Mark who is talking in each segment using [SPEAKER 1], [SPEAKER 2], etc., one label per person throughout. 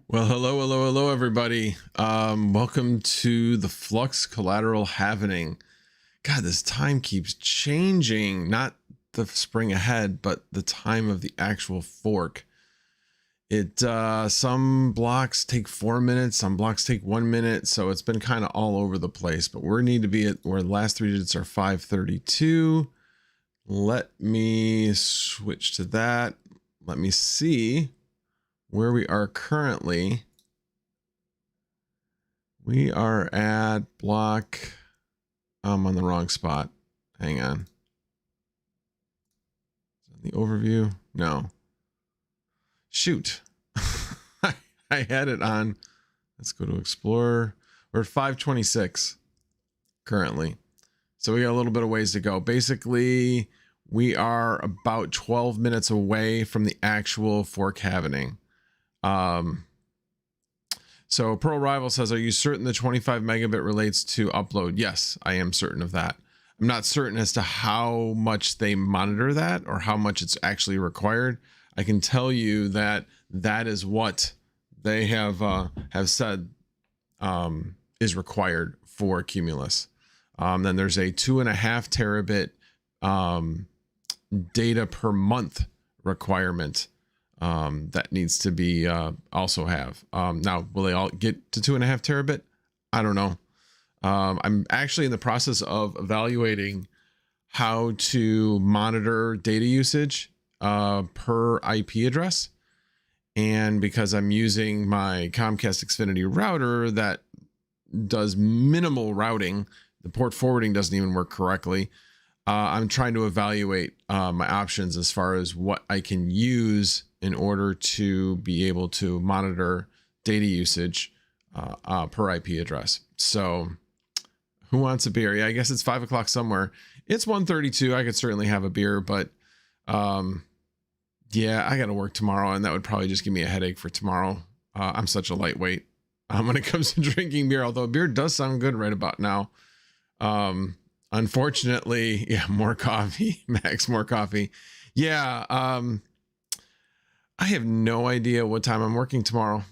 [SPEAKER 1] Well, hello, everybody. Welcome to the Flux Collateral Halving. God, this time keeps changing. Not the spring ahead, but the time of the actual fork. It some blocks take 4 minutes, some blocks take 1 minute, so it's been kind of all over the place. But we need to be at where the last 3 digits are 532. Let me switch to that. Let me see where we are currently. We are at block. I'm on the wrong spot. Hang on. The overview? No. Shoot. I had it on. Let's go to Explorer. We're at 526 currently. So we got a little bit of ways to go. Basically, we are about 12 minutes away from the actual fork halvening. So Pearl Rival says, are you certain the 25 megabit relates to upload? Yes, I am certain of that. I'm not certain as to how much they monitor that or how much it's actually required. I can tell you that that is what they have said is required for Cumulus. Then there's a 2.5 terabit data per month requirement that needs to be also have. Now, will they all get to 2.5 terabit? I don't know. I'm actually in the process of evaluating how to monitor data usage per IP address. And because I'm using my Comcast Xfinity router that does minimal routing, the port forwarding doesn't even work correctly. I'm trying to evaluate my options as far as what I can use in order to be able to monitor data usage per IP address. So who wants a beer? Yeah, I guess it's 5 o'clock somewhere. It's 1:32. I could certainly have a beer, but yeah, I got to work tomorrow, and that would probably just give me a headache for tomorrow. I'm such a lightweight when it comes to drinking beer, although beer does sound good right about now. unfortunately, yeah, more coffee, Max, more coffee. Yeah. I have no idea what time I'm working tomorrow,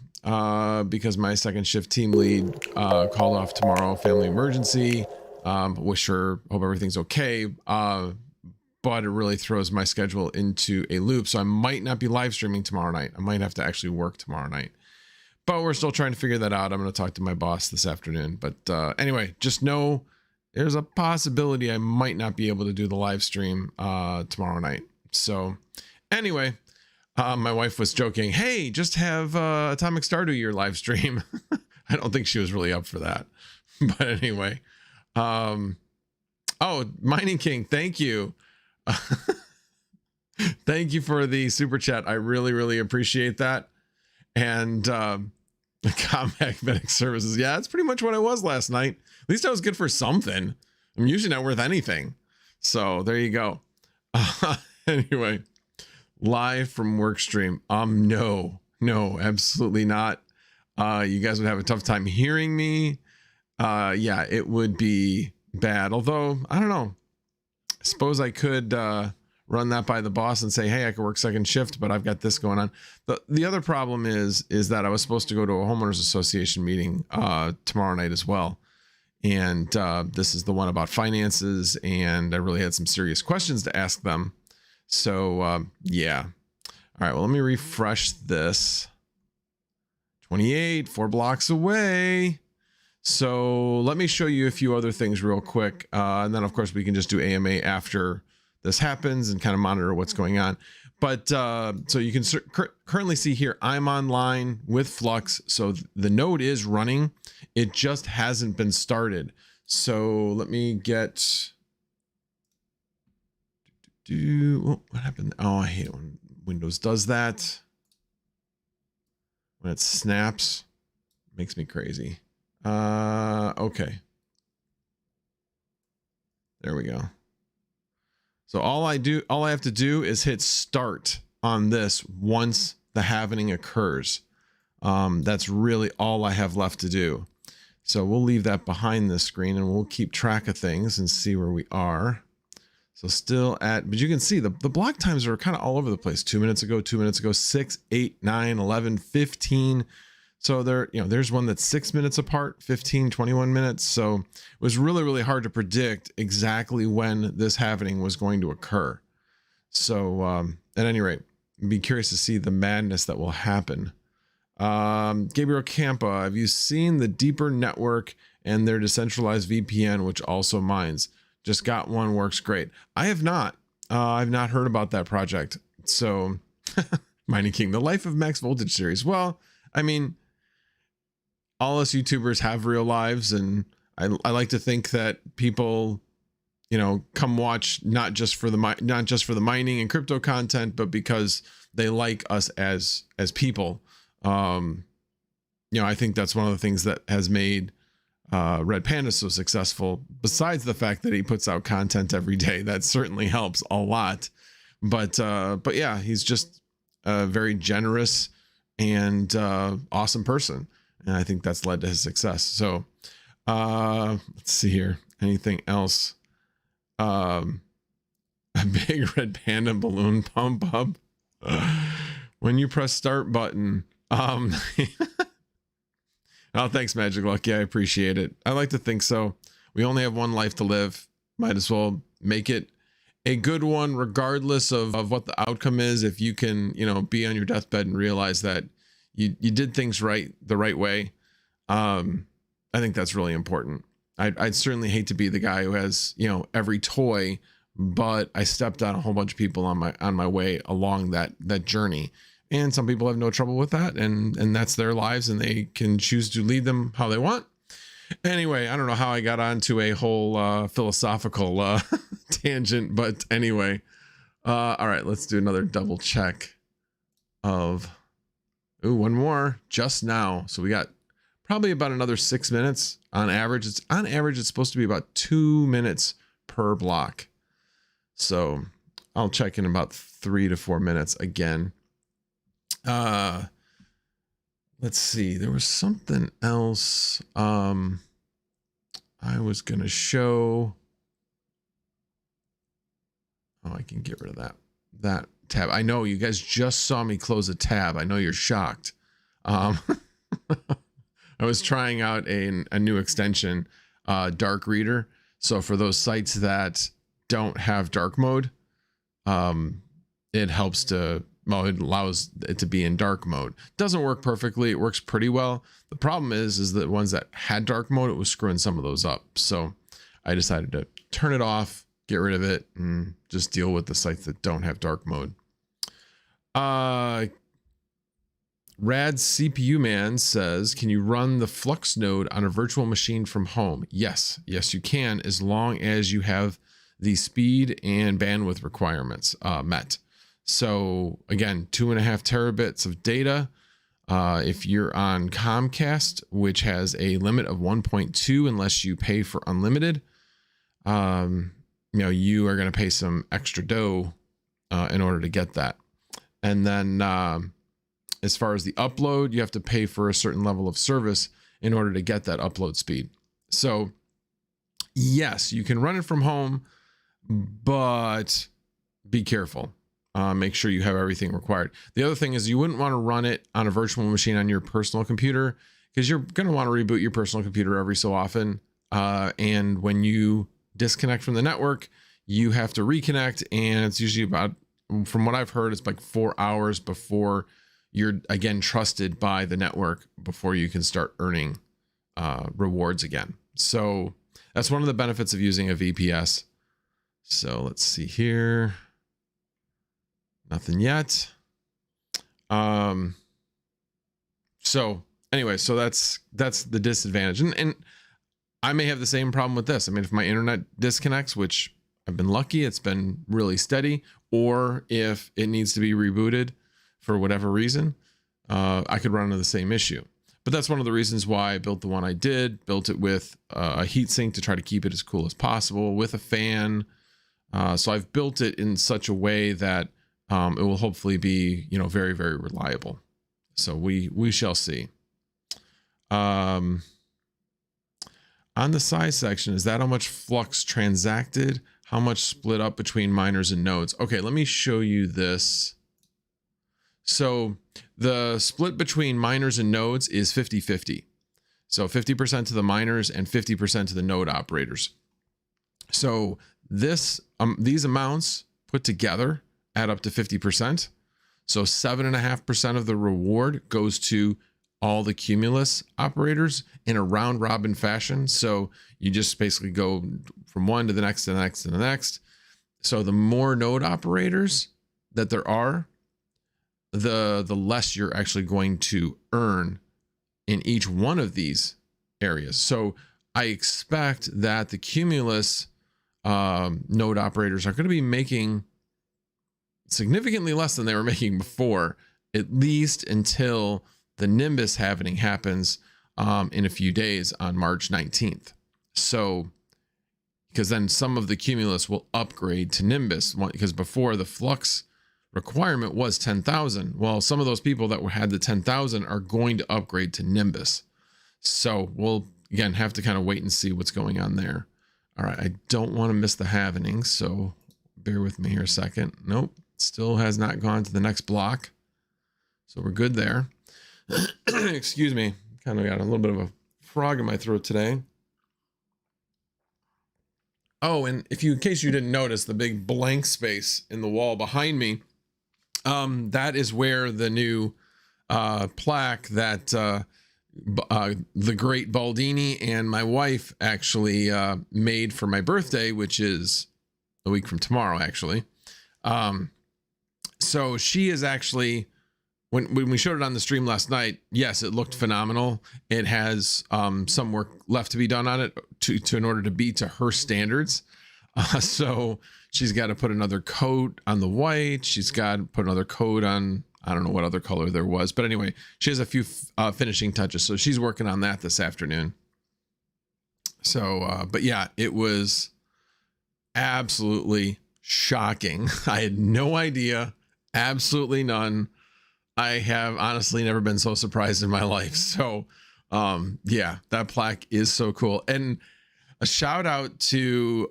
[SPEAKER 1] because my second shift team lead, called off tomorrow, family emergency. Wish her, hope everything's okay. But it really throws my schedule into a loop. So I might not be live streaming tomorrow night. I might have to actually work tomorrow night, but we're still trying to figure that out. I'm going to talk to my boss this afternoon, but, anyway, just know there's a possibility I might not be able to do the live stream, tomorrow night. So anyway, my wife was joking, hey, just have Atomic Stardew your live stream. I don't think she was really up for that. But anyway, oh, Mining King, thank you. Thank you for the super chat. I really, really appreciate that. And the Combat Medic Services. Yeah, that's pretty much what I was last night. At least I was good for something. I'm usually not worth anything. So there you go. Anyway. Live from work stream. No, absolutely not. You guys would have a tough time hearing me. Yeah, it would be bad. Although, I don't know. I suppose I could run that by the boss and say, hey, I could work second shift, but I've got this going on. The other problem is that I was supposed to go to a homeowners association meeting tomorrow night as well. And this is the one about finances, and I really had some serious questions to ask them. So, yeah. All right, well, let me refresh this. 28, 4 blocks away. So let me show you a few other things real quick. And then, of course, we can just do AMA after this happens and kind of monitor what's going on. But so you can currently see here, I'm online with Flux. So the node is running. It just hasn't been started. So let me get... what happened? Oh, I hate it when Windows does that. When it snaps, it makes me crazy. Okay. There we go. So all I have to do is hit start on this once the halving occurs. That's really all I have left to do. So we'll leave that behind this screen and we'll keep track of things and see where we are. So still at, but you can see the block times are kind of all over the place. 2 minutes ago, 2 minutes ago, 6, 8, 9, 11, 15. So there, there's one that's 6 minutes apart, 15, 21 minutes. So it was really, really hard to predict exactly when this halving was going to occur. So at any rate, be curious to see the madness that will happen. Gabriel Campa, have you seen the Deeper Network and their decentralized VPN, which also mines? Just got one, works great. I have not. I've not heard about that project. So, Mining King, the Life of Max Voltage series. Well, I mean, all us YouTubers have real lives, and I like to think that people, come watch not just for the mining and crypto content, but because they like us as people. I think that's one of the things that has made Red Panda so successful, besides the fact that he puts out content every day. That certainly helps a lot. But yeah, he's just a very generous and awesome person, and I think that's led to his success. So let's see here, anything else? A big Red Panda balloon pump up when you press start button. Oh, thanks, Magic Luck. Yeah, I appreciate it. I like to think so. We only have one life to live. Might as well make it a good one, regardless of what the outcome is. If you can, be on your deathbed and realize that you did things the right way. I think that's really important. I'd certainly hate to be the guy who has, every toy, but I stepped on a whole bunch of people on my way along that journey. And some people have no trouble with that, and that's their lives, and they can choose to lead them how they want. Anyway, I don't know how I got onto a whole philosophical tangent, but anyway. All right, let's do another double check of... Ooh, one more just now. So we got probably about another 6 minutes on average. It's supposed to be about 2 minutes per block. So I'll check in about 3 to 4 minutes again. Let's see, there was something else I was gonna show. Oh, I can get rid of that tab. I know you guys just saw me close a tab. I know you're shocked. I was trying out a new extension, Dark Reader. So for those sites that don't have dark mode, it helps to, well, it allows it to be in dark mode. Doesn't work perfectly. It works pretty well. The problem is that ones that had dark mode, it was screwing some of those up. So I decided to turn it off, get rid of it, and just deal with the sites that don't have dark mode. Rad CPU Man says, can you run the Flux node on a virtual machine from home? Yes, you can, as long as you have the speed and bandwidth requirements met. So again, 2.5 terabits of data. If you're on Comcast, which has a limit of 1.2 unless you pay for unlimited, you know, you are going to pay some extra dough in order to get that. And then as far as the upload, you have to pay for a certain level of service in order to get that upload speed. So yes, you can run it from home, but be careful. Make sure you have everything required. The other thing is you wouldn't want to run it on a virtual machine on your personal computer, because you're going to want to reboot your personal computer every so often. And when you disconnect from the network, you have to reconnect, and it's usually about, from what I've heard, it's like 4 hours before you're again trusted by the network before you can start earning rewards again. So that's one of the benefits of using a VPS. So let's see here. Nothing yet. So anyway, so that's the disadvantage. And I may have the same problem with this. I mean, if my internet disconnects, which I've been lucky, it's been really steady, or if it needs to be rebooted for whatever reason, I could run into the same issue. But that's one of the reasons why I built the one I did, built it with a heatsink to try to keep it as cool as possible, with a fan. So I've built it in such a way that it will hopefully be, you know, very, very reliable. So we shall see. On the size section, is that how much Flux transacted? How much split up between miners and nodes? Okay, let me show you this. So the split between miners and nodes is 50-50. So 50% to the miners and 50% to the node operators. So this these amounts put together add up to 50%. So 7.5% of the reward goes to all the Cumulus operators in a round robin fashion. So you just basically go from one to the next, to the next, to the next. So the more node operators that there are, the less you're actually going to earn in each one of these areas. So I expect that the Cumulus node operators are going to be making significantly less than they were making before, at least until the Nimbus halving happens in a few days on March 19th. So, because then some of the Cumulus will upgrade to Nimbus, because before the Flux requirement was 10,000. Well, some of those people that had the 10,000 are going to upgrade to Nimbus. So we'll, again, have to kind of wait and see what's going on there. All right, I don't want to miss the halving, so bear with me here a second. Nope, still has not gone to the next block. So we're good there. Excuse me, kind of got a little bit of a frog in my throat today. Oh, and in case you didn't notice, the big blank space in the wall behind me, that is where the new plaque that the great Baldini and my wife actually made for my birthday, which is a week from tomorrow, actually. So she is actually, when we showed it on the stream last night, yes, it looked phenomenal. It has some work left to be done on it in order to be to her standards. So she's got to put another coat on the white. She's got to put another coat on, I don't know what other color there was, but anyway, she has a few finishing touches. So she's working on that this afternoon. So, but yeah, it was absolutely shocking. I had no idea, absolutely none. I have honestly never been so surprised in my life. So, yeah, that plaque is so cool. And a shout out to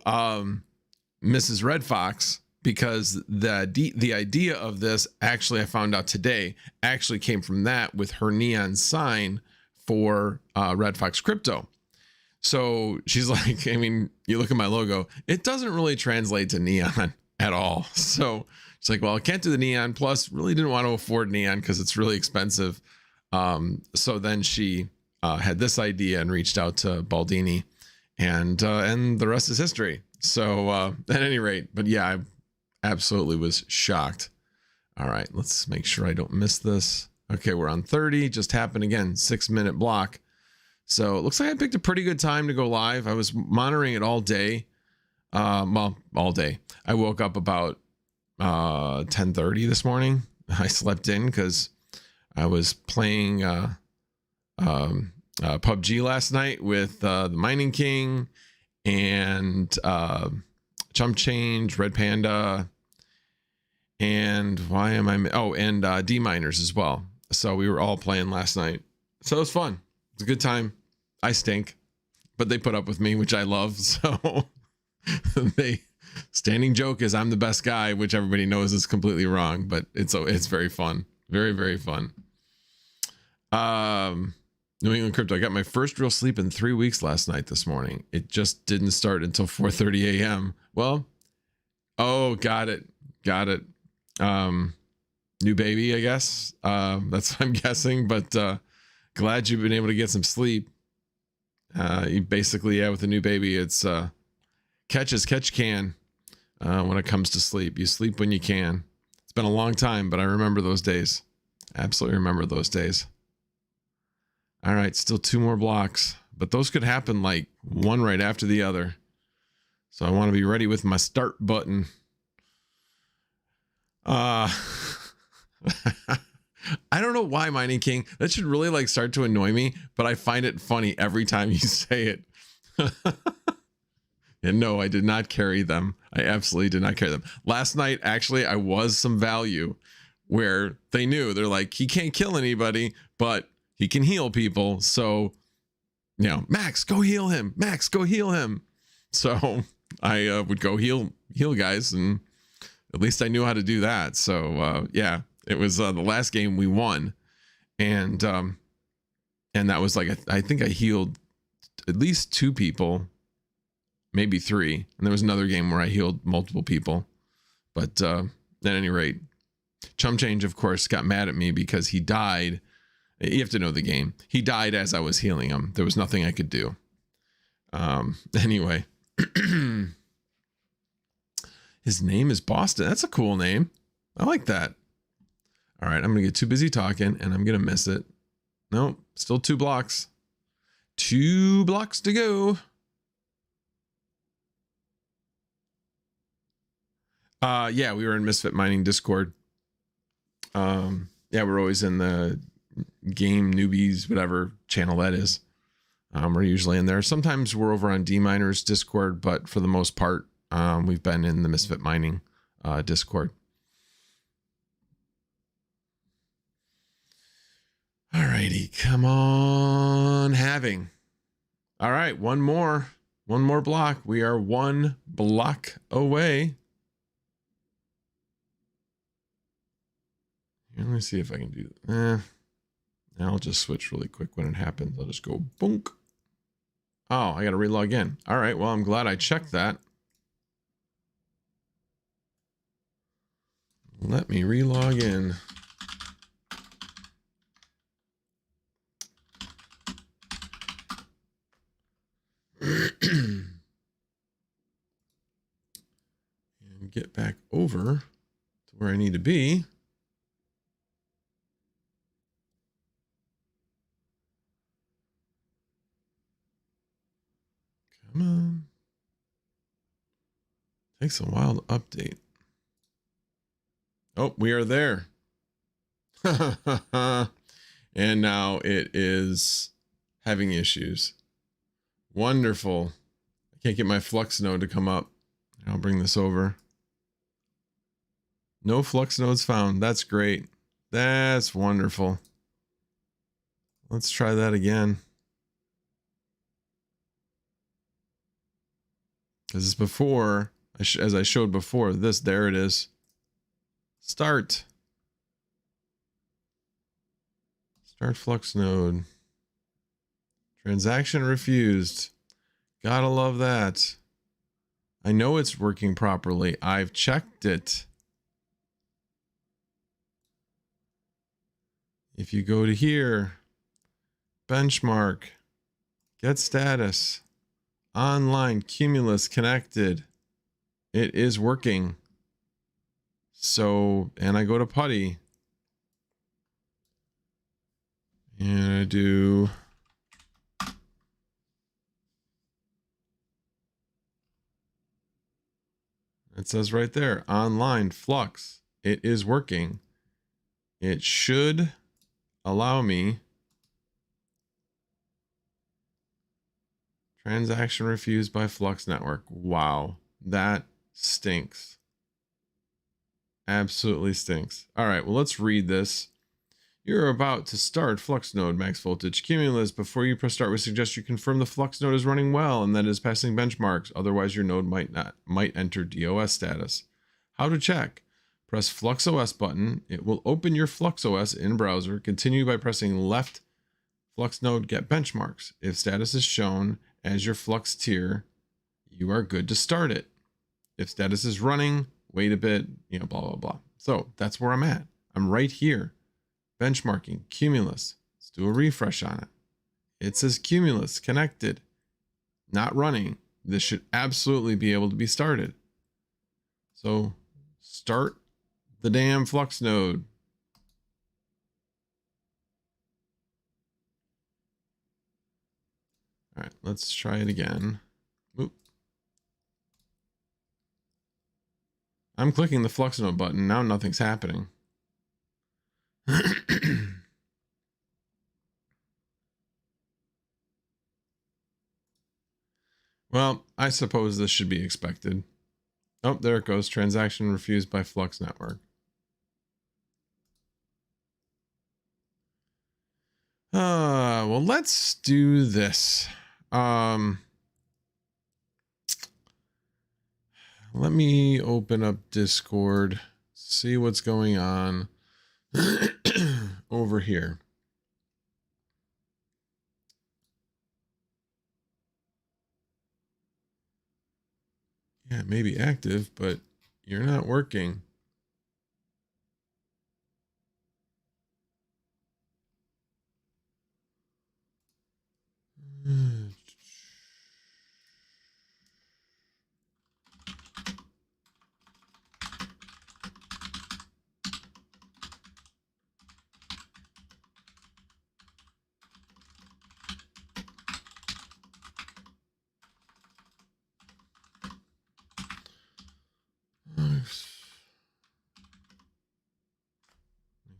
[SPEAKER 1] Mrs. Red Fox, because the idea of this, actually, I found out today, actually came from that with her neon sign for Red Fox Crypto. So she's like, I mean, you look at my logo, it doesn't really translate to neon at all. So she's like, well, I can't do the neon. Plus, really didn't want to afford neon because it's really expensive. So then she had this idea and reached out to Baldini, and the rest is history. So at any rate, but yeah, I absolutely was shocked. All right, let's make sure I don't miss this. Okay, we're on 30. Just happened again, 6-minute block. So it looks like I picked a pretty good time to go live. I was monitoring it all day. Well, all day. I woke up about 10:30 this morning. I slept in because I was playing PUBG last night with the Mining King and Chump Change, Red Panda, and and D Miners as well. So we were all playing last night. So it was fun. It's a good time. I stink, but they put up with me, which I love. So they standing joke is I'm the best guy, which everybody knows is completely wrong, but it's very fun. Very, very fun. New England Crypto. I got my first real sleep in 3 weeks last night this morning. It just didn't start until 4:30 a.m. Well, oh, got it. New baby, I guess. That's what I'm guessing, but glad you've been able to get some sleep. You basically, yeah, with a new baby, it's catch as catch can when it comes to sleep. You sleep when you can. It's been a long time, but I remember those days. Absolutely remember those days. All right, still 2 more blocks, but those could happen like one right after the other. So I want to be ready with my start button. I don't know why, Mining King. That should really like start to annoy me, but I find it funny every time you say it. And no, I did not carry them. I absolutely did not carry them. Last night, actually, I was some value where they knew. They're like, he can't kill anybody, but he can heal people. So, you know, Max, go heal him. Max, go heal him. So I would go heal guys, and at least I knew how to do that. So yeah, it was the last game we won, and that was like I think I healed at least 2 people, maybe 3, and there was another game where I healed multiple people. But at any rate, Chum Change, of course, got mad at me because he died. You have to know the game. He died as I was healing him. There was nothing I could do. Anyway, his name is Boston. That's a cool name. I like that. All right, I'm gonna get too busy talking, and I'm gonna miss it. No, still 2 blocks. 2 blocks to go. Yeah, we were in Misfit Mining Discord. Yeah, we're always in the game newbies, whatever channel that is. We're usually in there. Sometimes we're over on D Miners Discord, but for the most part, we've been in the Misfit Mining Discord. Alrighty, come on, Halving. All right, one more block. We are 1 block away. Let me see if I can do that. I'll just switch really quick when it happens. I'll just go boonk. Oh, I got to relog in. All right, well, I'm glad I checked that. Let me relog in. And get back over to where I need to be. Come on. Takes a while to update. Oh, we are there. And now it is having issues. Wonderful. I can't get my Flux node to come up. I'll bring this over. No Flux nodes found. That's great. That's wonderful. Let's try that again. Because before, as I showed before. There it is. Start Flux node. Transaction refused. Gotta love that. I know it's working properly. I've checked it. If you go to here, benchmark, get status, online, Cumulus connected, it is working. So, and I go to PuTTY, and I do it says right there, online Flux. It is working. It should allow me. Transaction refused by Flux Network. Wow, that stinks. Absolutely stinks. All right, well, let's read this. You're about to start Flux node max voltage Cumulus. Before you press start, we suggest you confirm the Flux node is running well and that it is passing benchmarks. Otherwise, your node might enter DOS status. How to check? Press Flux OS button. It will open your Flux OS in browser. Continue by pressing left Flux node get benchmarks. If status is shown as your Flux tier, you are good to start it. If status is running, wait a bit, blah, blah, blah. So that's where I'm at. I'm right here. Benchmarking, Cumulus. Let's do a refresh on it. It says Cumulus connected, not running. This should absolutely be able to be started. So start the damn Flux node. All right, let's try it again. Oop. I'm clicking the Flux node button. Now nothing's happening. Well, I suppose this should be expected. Oh, there it goes. Transaction refused by Flux Network. Well, let's do this. Let me open up Discord, see what's going on over here. Yeah, it may be active, but you're not working.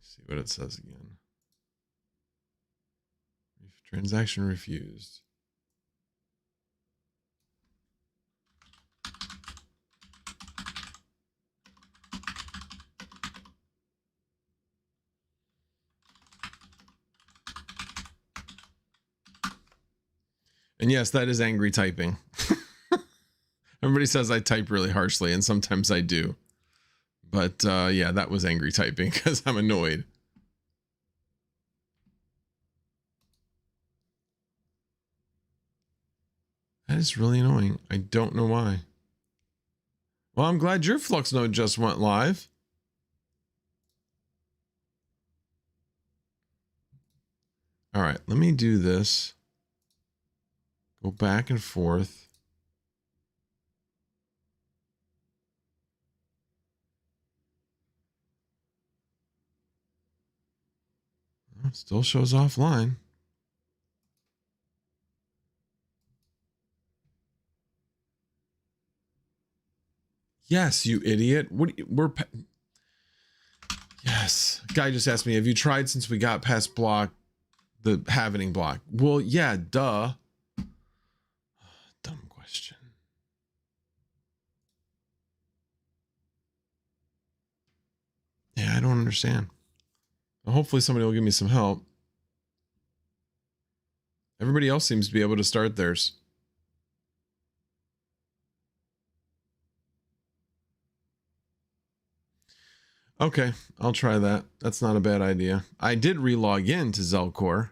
[SPEAKER 1] See what it says again. Transaction refused. And yes, that is angry typing. Everybody says I type really harshly, and sometimes I do. But yeah, that was angry typing because I'm annoyed. That is really annoying. I don't know why. Well, I'm glad your Flux node just went live. All right, let me do this. Go back and forth. It still shows offline. Yes, you idiot. What? Yes. Guy just asked me, have you tried since we got past the Halving block? Well, yeah, duh. Dumb question. Yeah, I don't understand. Well, hopefully somebody will give me some help. Everybody else seems to be able to start theirs. Okay, I'll try that. That's not a bad idea. I did relog in to Zelcore.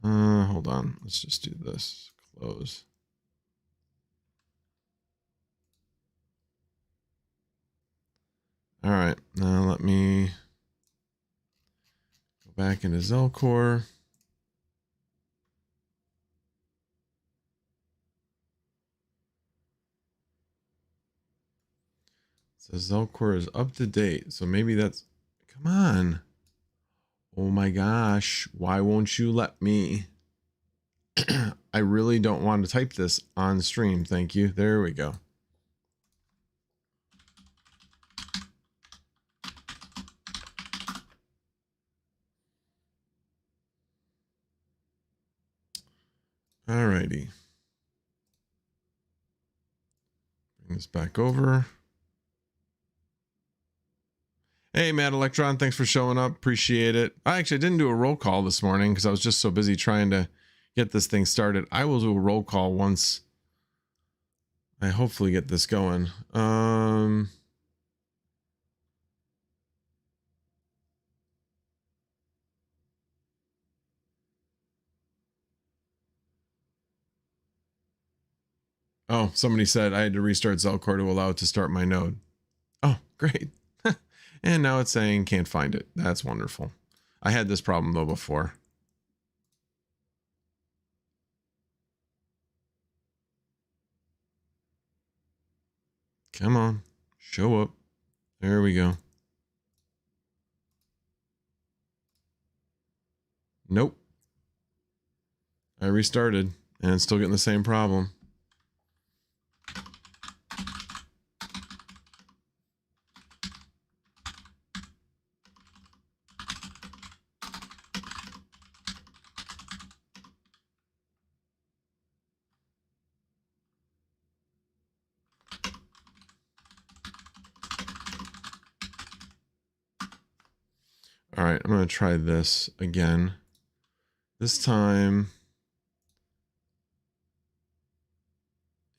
[SPEAKER 1] Hold on. Let's just do this. Close. All right, now let me go back into Zelcore. So Zelcore is up to date. So maybe that's, come on. Oh my gosh, why won't you let me? I really don't want to type this on stream. Thank you. There we go. Alrighty. Bring this back over. Hey, Matt Electron, thanks for showing up. Appreciate it. I actually didn't do a roll call this morning because I was just so busy trying to get this thing started. I will do a roll call once I hopefully get this going. Oh, somebody said I had to restart Zelcore to allow it to start my node. Oh, great. And now it's saying can't find it. That's wonderful. I had this problem though before. Come on, show up. There we go. Nope. I restarted and it's still getting the same problem. All right, I'm going to try this again. This time,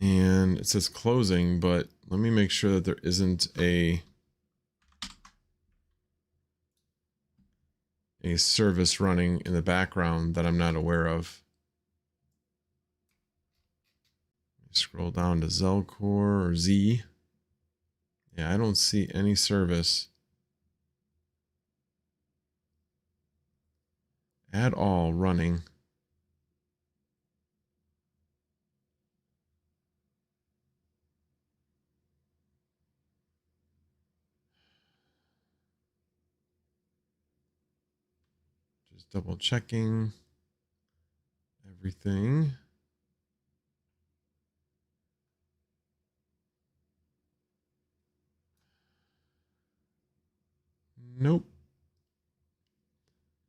[SPEAKER 1] and it says closing, but let me make sure that there isn't a service running in the background that I'm not aware of. Scroll down to Zelcore or Z. Yeah, I don't see any service at all running. Just double checking everything. Nope.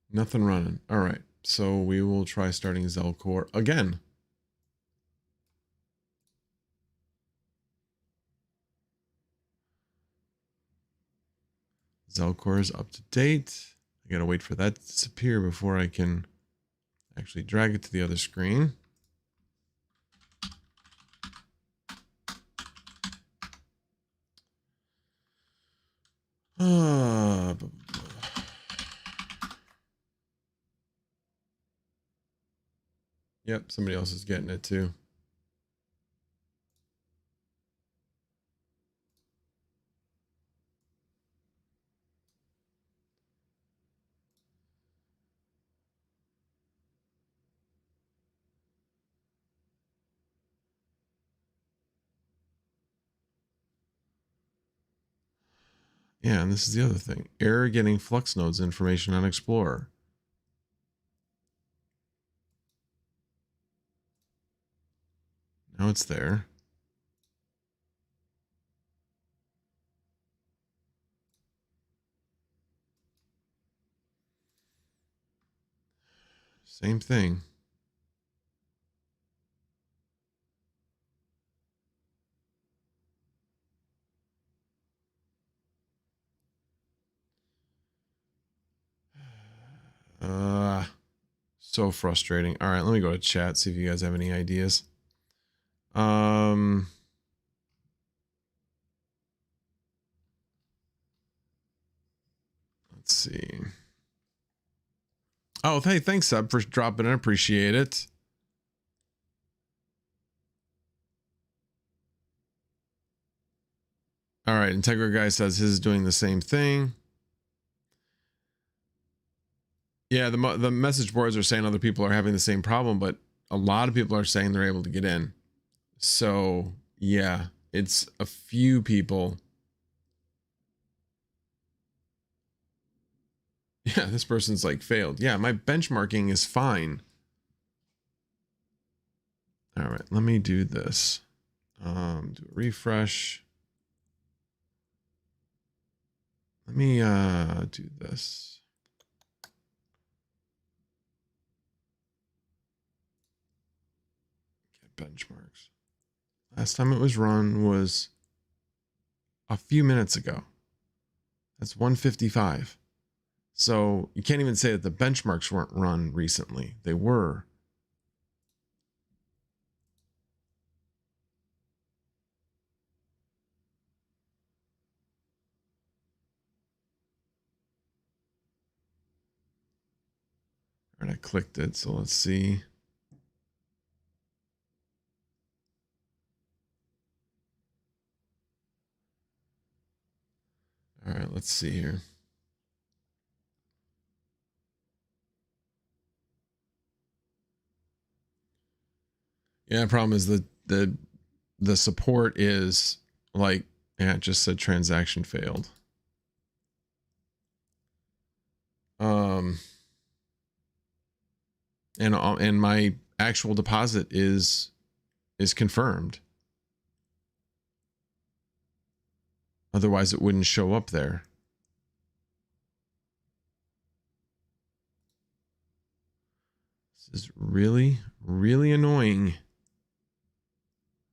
[SPEAKER 1] Nothing running. All right. So we will try starting Zelcore again. Zelcore is up to date. I gotta wait for that to disappear before I can actually drag it to the other screen. Yep, somebody else is getting it too. Yeah, and this is the other thing. Error getting Flux nodes information on Explorer. Now it's there. Same thing. So frustrating. All right, let me go to chat, see if you guys have any ideas. see. Oh, hey, thanks, Seb, for dropping in. Appreciate it. All right, Integra Guy says his is doing the same thing. Yeah, the message boards are saying other people are having the same problem, but a lot of people are saying they're able to get in. So, yeah, it's a few people. Yeah, this person's like failed. Yeah, my benchmarking is fine. All right, let me do this. Do a refresh. Let me do this. Get benchmarks. Last time it was run was a few minutes ago. That's 155. So you can't even say that the benchmarks weren't run recently. They were. All right, I clicked it, so let's see. All right, let's see here. Yeah, the problem is the support is like, yeah, it just said transaction failed. And my actual deposit is confirmed. Otherwise it wouldn't show up there. This is really, really annoying.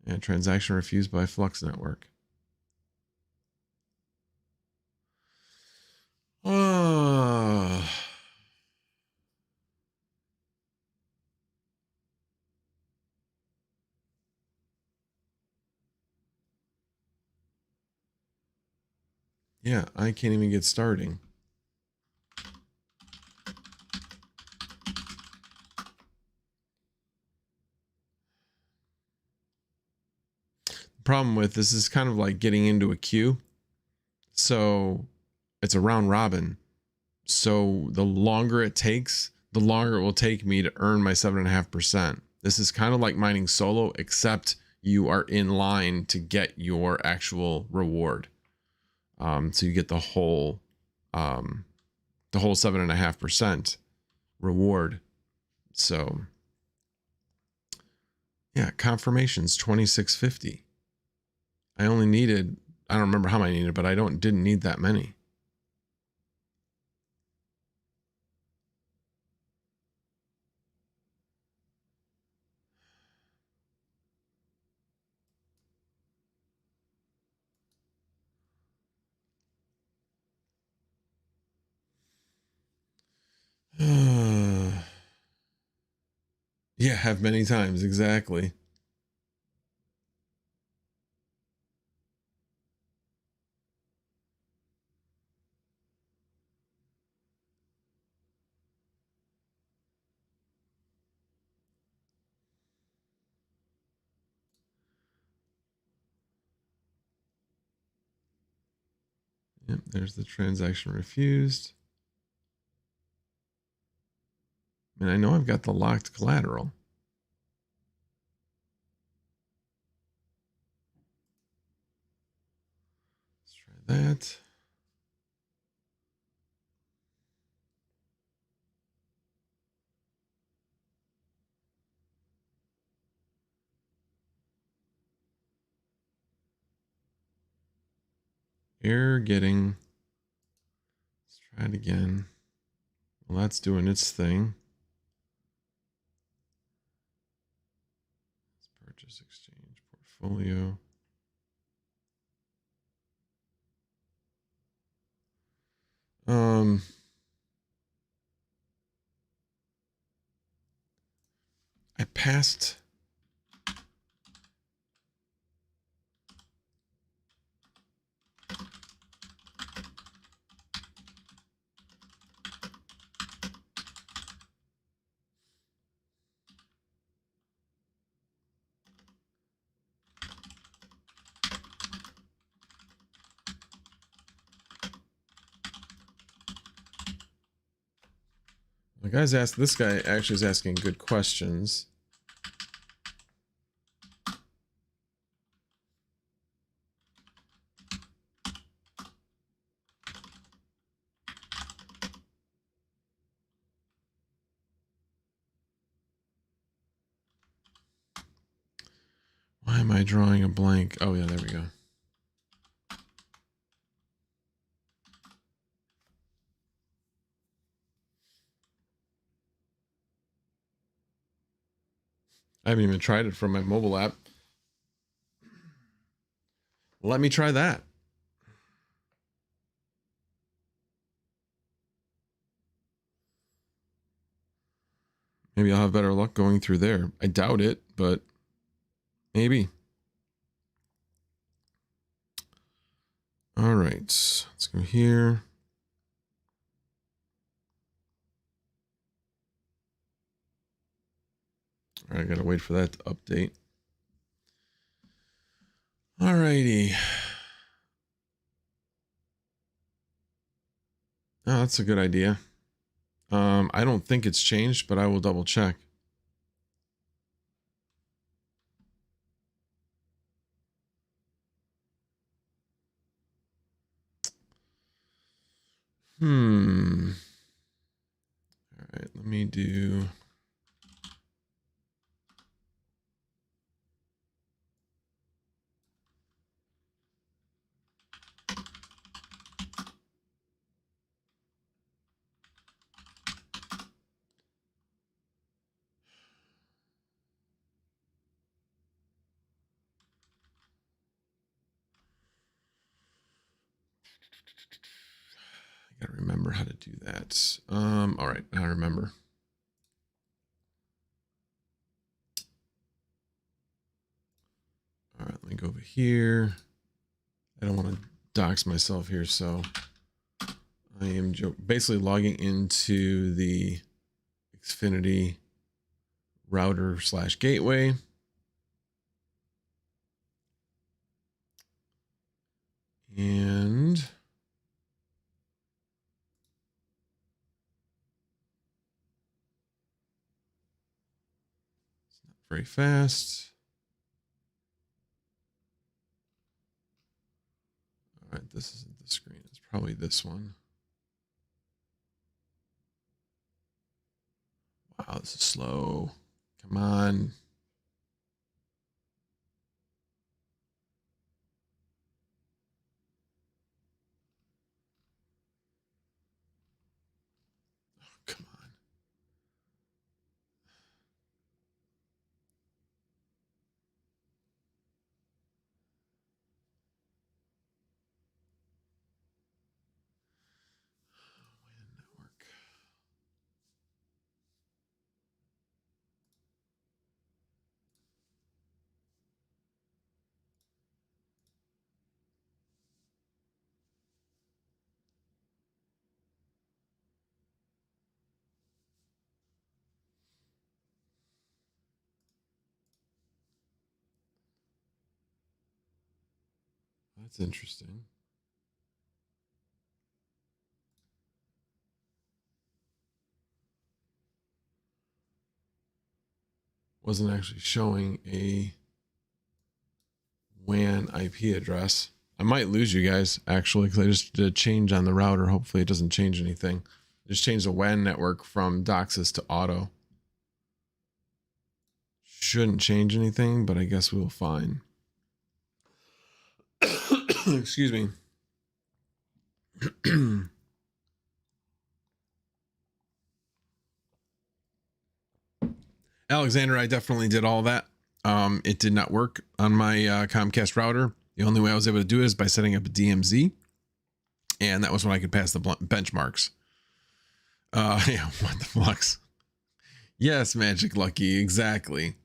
[SPEAKER 1] Yeah, transaction refused by Flux network. Oh. Yeah, I can't even get starting. Problem with this is kind of like getting into a queue. So it's a round robin. So the longer it takes, the longer it will take me to earn my 7.5%. This is kind of like mining solo, except you are in line to get your actual reward. So you get the whole 7.5% reward. So yeah, confirmations 2650. I only needed, I don't remember how many I needed, but I didn't need that many. Yeah, have many times, exactly. Yep, there's the transaction refused. And I know I've got the locked collateral. Let's try that. Error getting. Let's try it again. Well, that's doing its thing. Let's purchase exchange portfolio. I passed. The guy's asked. This guy actually is asking good questions. Why am I drawing a blank? Oh yeah, there we go. I haven't even tried it from my mobile app. Let me try that. Maybe I'll have better luck going through there. I doubt it, but maybe. All right, let's go here. All right, I gotta wait for that to update. All righty. Oh, that's a good idea. I don't think it's changed, but I will double check. All right, let me do. I gotta remember how to do that. All right, I remember. All right, let me go over here. I don't want to dox myself here, so I am basically logging into the Xfinity router / gateway. And it's not very fast. All right, this isn't the screen. It's probably this one. Wow, this is slow. Come on. Oh, come on. Why didn't that work? That's interesting. Wasn't actually showing a WAN IP address. I might lose you guys, actually, because I just did a change on the router. Hopefully it doesn't change anything. I just changed the WAN network from DOCSIS to auto. Shouldn't change anything, but I guess we'll find. Excuse me. Alexander, I definitely did all that. It did not work on my Comcast router. The only way I was able to do it is by setting up a DMZ. And that was when I could pass the benchmarks. Yeah, what the Flux? Yes, Magic Lucky, exactly.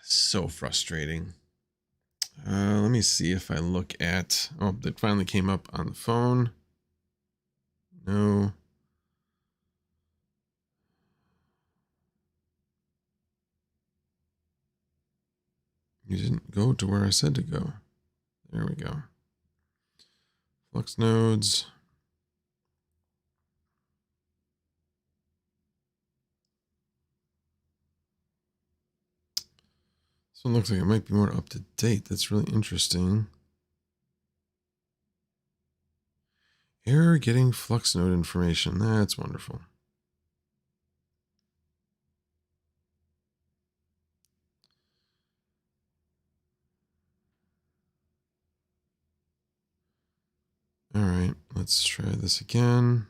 [SPEAKER 1] So frustrating. Let me see if I look at. Oh, it finally came up on the phone. No. You didn't go to where I said to go. There we go. Flux nodes. So it looks like it might be more up to date. That's really interesting. Error getting Flux node information. That's wonderful. All right, let's try this again.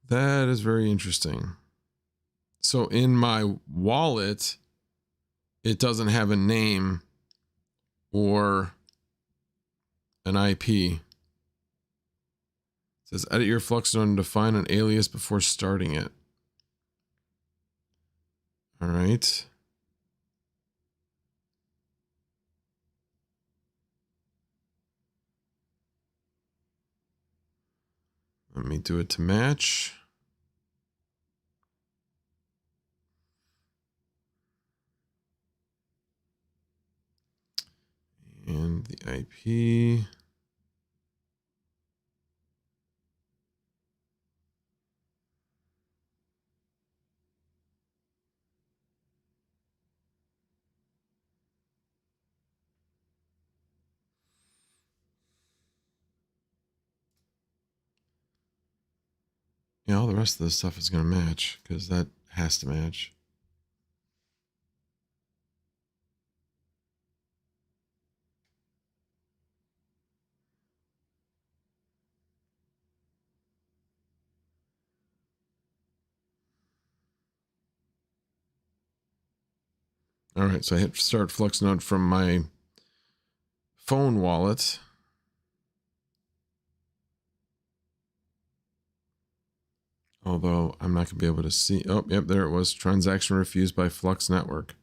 [SPEAKER 1] That is very interesting. So in my wallet, it doesn't have a name or an IP. It says edit your Flux node and define an alias before starting it. All right. Let me do it to match. And the IP. Yeah, all the rest of this stuff is going to match because that has to match. All right, so I hit start Flux node from my phone wallet. Although I'm not going to be able to see. Oh, yep, there it was. Transaction refused by Flux network.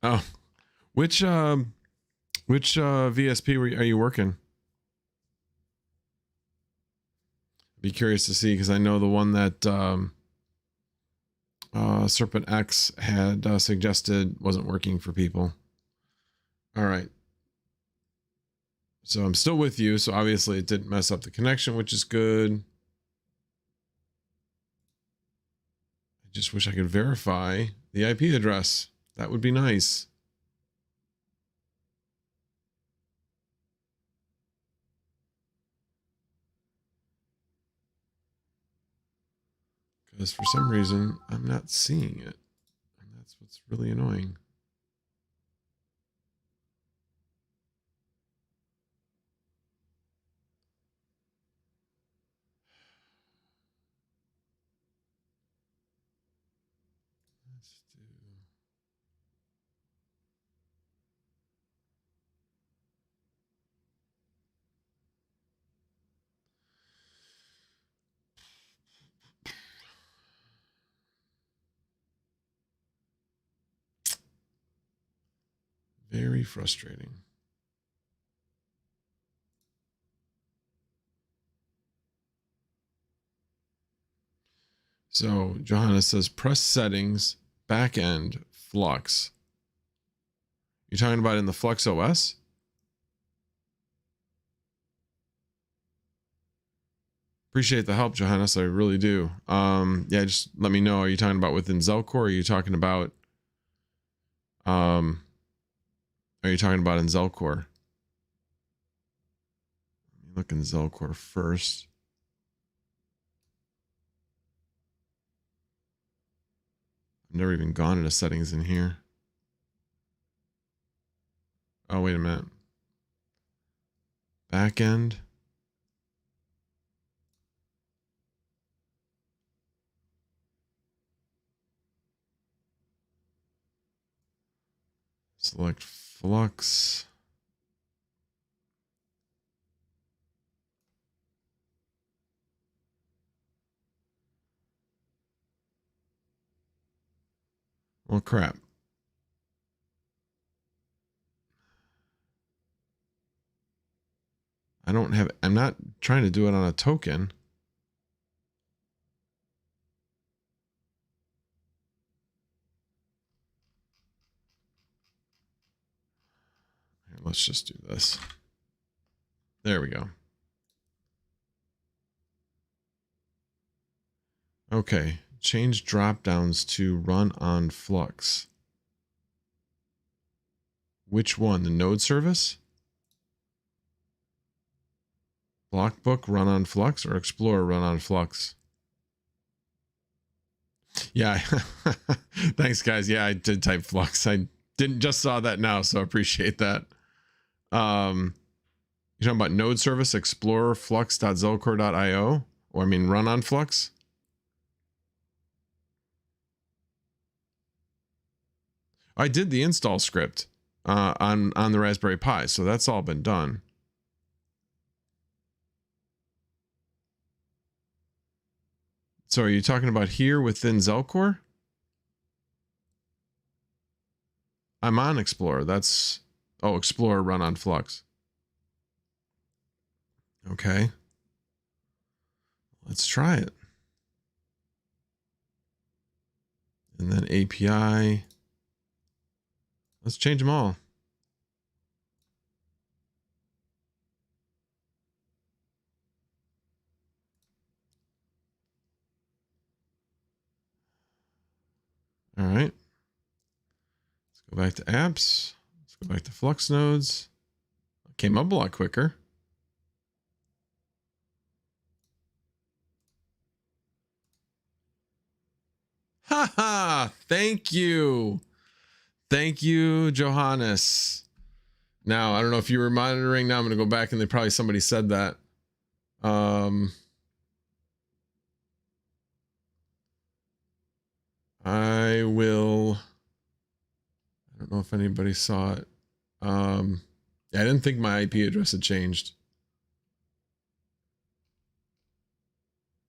[SPEAKER 1] Oh, which VSP are you working? Be curious to see because I know the one that Serpent X had suggested wasn't working for people. All right. So I'm still with you. So obviously it didn't mess up the connection, which is good. I just wish I could verify the IP address. That would be nice. Because for some reason, I'm not seeing it. And that's what's really annoying. Let's do... Very frustrating. So Johanna says press settings, backend, Flux. You're talking about in the Flux OS? Appreciate the help, Johannes. I really do. Yeah, just let me know. Are you talking about within Zelcore? Or are you talking about in Zelcore? Let me look in Zelcore first. I've never even gone into settings in here. Oh, wait a minute. Backend. Select Flux. Well, crap. I'm not trying to do it on a token. Here, let's just do this. There we go. Okay, change drop downs to run on Flux. Which one? The node service? Blockbook run on Flux or Explorer run on Flux? Yeah. Thanks, guys. Yeah, I did type Flux. I didn't just saw that now, so I appreciate that. You're talking about node service, Explorer, flux.zelcore.io, or I mean run on Flux? I did the install script on the Raspberry Pi, so that's all been done. So are you talking about here within Zelcore? I'm on Explorer. That's, oh, Explorer run on Flux. Okay. Let's try it. And then API. Let's change them all. All right. Let's go back to apps. Let's go back to Flux nodes. Came up a lot quicker. Haha, thank you. Thank you, Johannes. Now, I don't know if you were monitoring. Now I'm going to go back and probably somebody said that. I will. I don't know if anybody saw it. Yeah, I didn't think my IP address had changed.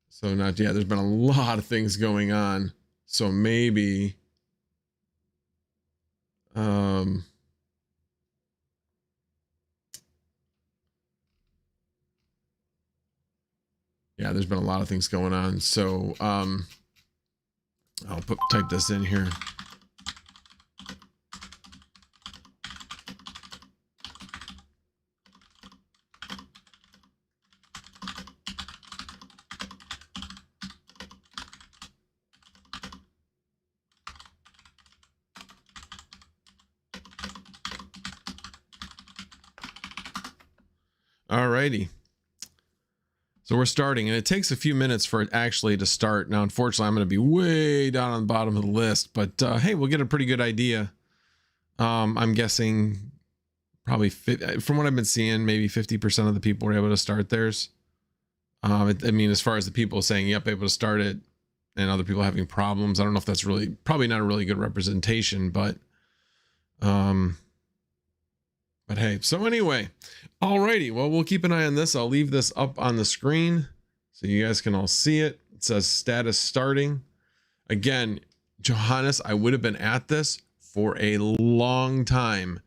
[SPEAKER 1] So not, yeah, there's been a lot of things going on. So maybe, yeah, there's been a lot of things going on. So, I'll type this in here. Alrighty. So we're starting, and it takes a few minutes for it actually to start. Now, unfortunately, I'm going to be way down on the bottom of the list, but hey, we'll get a pretty good idea. I'm guessing probably from what I've been seeing, maybe 50% of the people were able to start theirs. I mean, as far as the people saying, yep, able to start it, and other people having problems, I don't know if that's really, probably not a really good representation, but hey, so anyway, alrighty, well, we'll keep an eye on this. I'll leave this up on the screen so you guys can all see it. It says status starting. Again, Johannes, I would have been at this for a long time.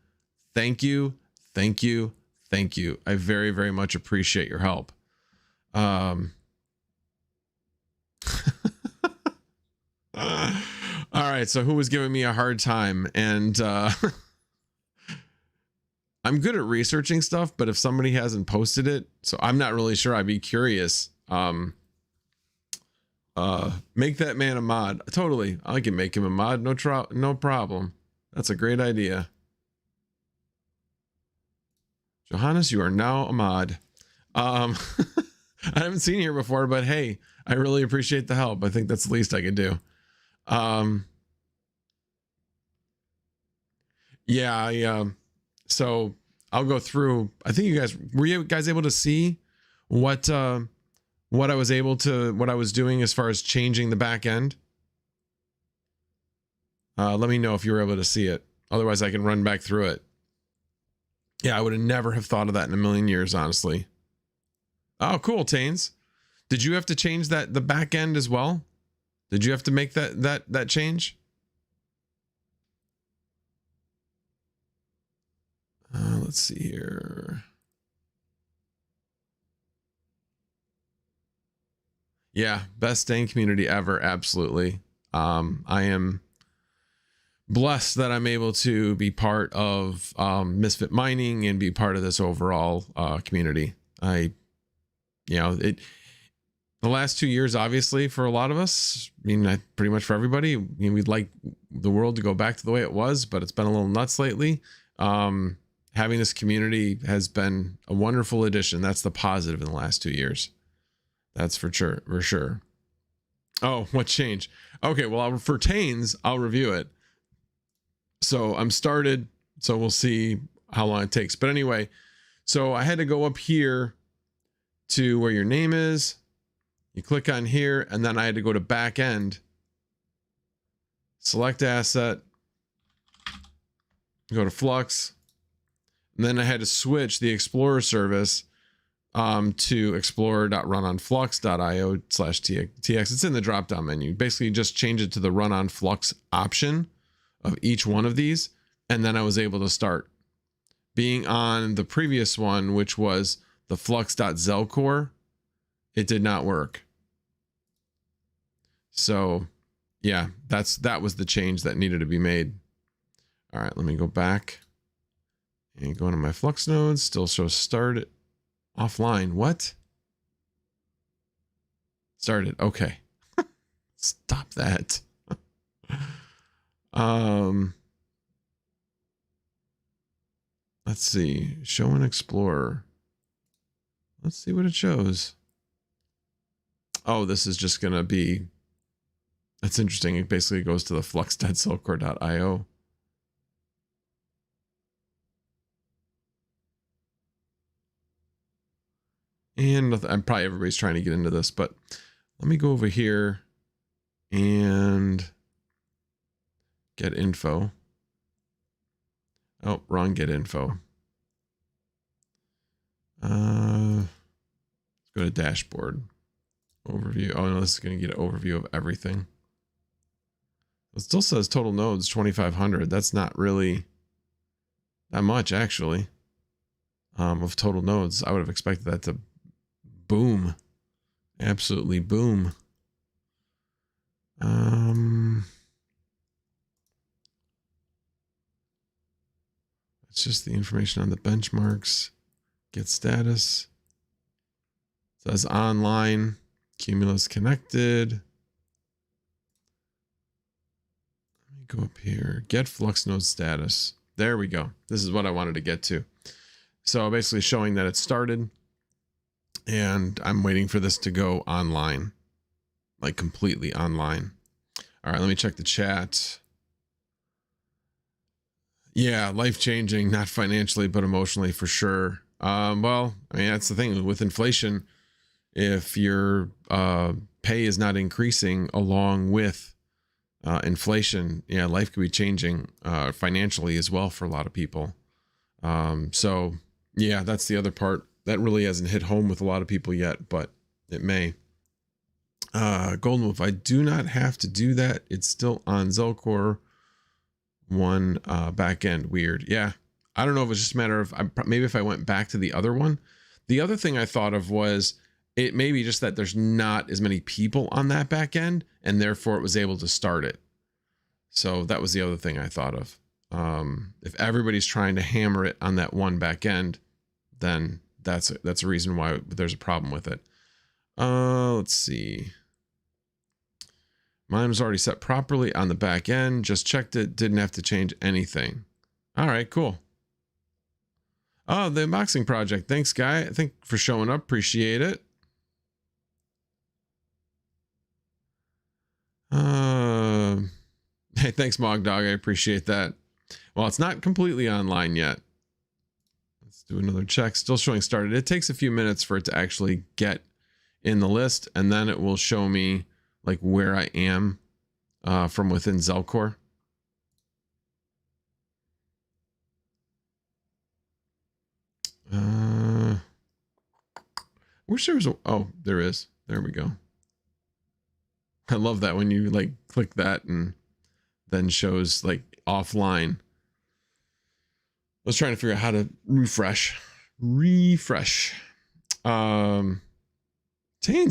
[SPEAKER 1] Thank you, thank you, thank you. I very, very much appreciate your help. All right, so who was giving me a hard time? And I'm good at researching stuff, but if somebody hasn't posted it, so I'm not really sure, I'd be curious. Make that man a mod. Totally, I can make him a mod. No problem. That's a great idea. Johannes, you are now a mod. I haven't seen you here before, but hey, I really appreciate the help. I think that's the least I could do. Yeah, so I'll go through. I think were you guys able to see what I was doing as far as changing the back end? Let me know if you were able to see it. Otherwise, I can run back through it. Yeah, I would have never have thought of that in a million years, honestly. Oh, cool, Tains. Did you have to change the back end as well? Did you have to make that change? Let's see here. Yeah, best staying community ever. Absolutely. I am blessed that I'm able to be part of Misfit Mining and be part of this overall community. The last 2 years, obviously, for a lot of us, I mean, pretty much for everybody, we'd like the world to go back to the way it was, but it's been a little nuts lately. Having this community has been a wonderful addition. That's the positive in the last 2 years. That's for sure. Oh, what changed? Okay, well, for Tains, I'll review it. So I'm started, so we'll see how long it takes. But anyway, so I had to go up here to where your name is. You click on here, and then I had to go to back end, select asset, go to Flux, and then I had to switch the Explorer service to explorer.runonflux.io/tx. It's in the drop-down menu. Basically, just change it to the run on Flux option of each one of these, and then I was able to start. Being on the previous one, which was the flux.zelcore, it did not work. So yeah, that was the change that needed to be made. All right, let me go back and go into my Flux nodes. Still shows started offline. What? Started. Okay. Stop that. Let's see. Show and Explorer. Let's see what it shows. Oh, this is just going to be... That's interesting. It basically goes to the flux.zelcore.io. And I'm probably everybody's trying to get into this, but let me go over here and get info. Oh, wrong get info. Let's go to dashboard. Overview. Oh no, this is going to get an overview of everything. It still says total nodes 2,500. That's not really that much, actually, of total nodes. I would have expected that to boom. Absolutely boom. It's just the information on the benchmarks. Get status. It says online. Cumulus connected. Let me go up here. Get Flux node status. There we go. This is what I wanted to get to. So basically showing that it started. And I'm waiting for this to go online. Like completely online. All right, let me check the chat. Yeah, life-changing, not financially, but emotionally for sure. Well, I mean, that's the thing with inflation. If your pay is not increasing along with inflation, yeah, life could be changing financially as well for a lot of people. So yeah, that's the other part that really hasn't hit home with a lot of people yet, but it may. Golden Wolf, I do not have to do that. It's still on Zelcore one back end. Weird. Yeah, I don't know if it's just a matter of maybe if I went back to the other one. The other thing I thought of was it may be just that there's not as many people on that back end, and therefore it was able to start it. So that was the other thing I thought of. If everybody's trying to hammer it on that one back end, then that's a reason why there's a problem with it. Let's see. Mine was already set properly on the back end. Just checked it. Didn't have to change anything. All right, cool. Oh, the unboxing project. Thanks, Guy. Thank for showing up. Appreciate it. Hey, thanks, Mog Dog. I appreciate that. Well, it's not completely online yet. Let's do another check. Still showing started. It takes a few minutes for it to actually get in the list, and then it will show me like where I am from within Zelcore. wish there was a, oh, there is. There we go. I love that when you like click that and then shows like offline. I was trying to figure out how to refresh. Tains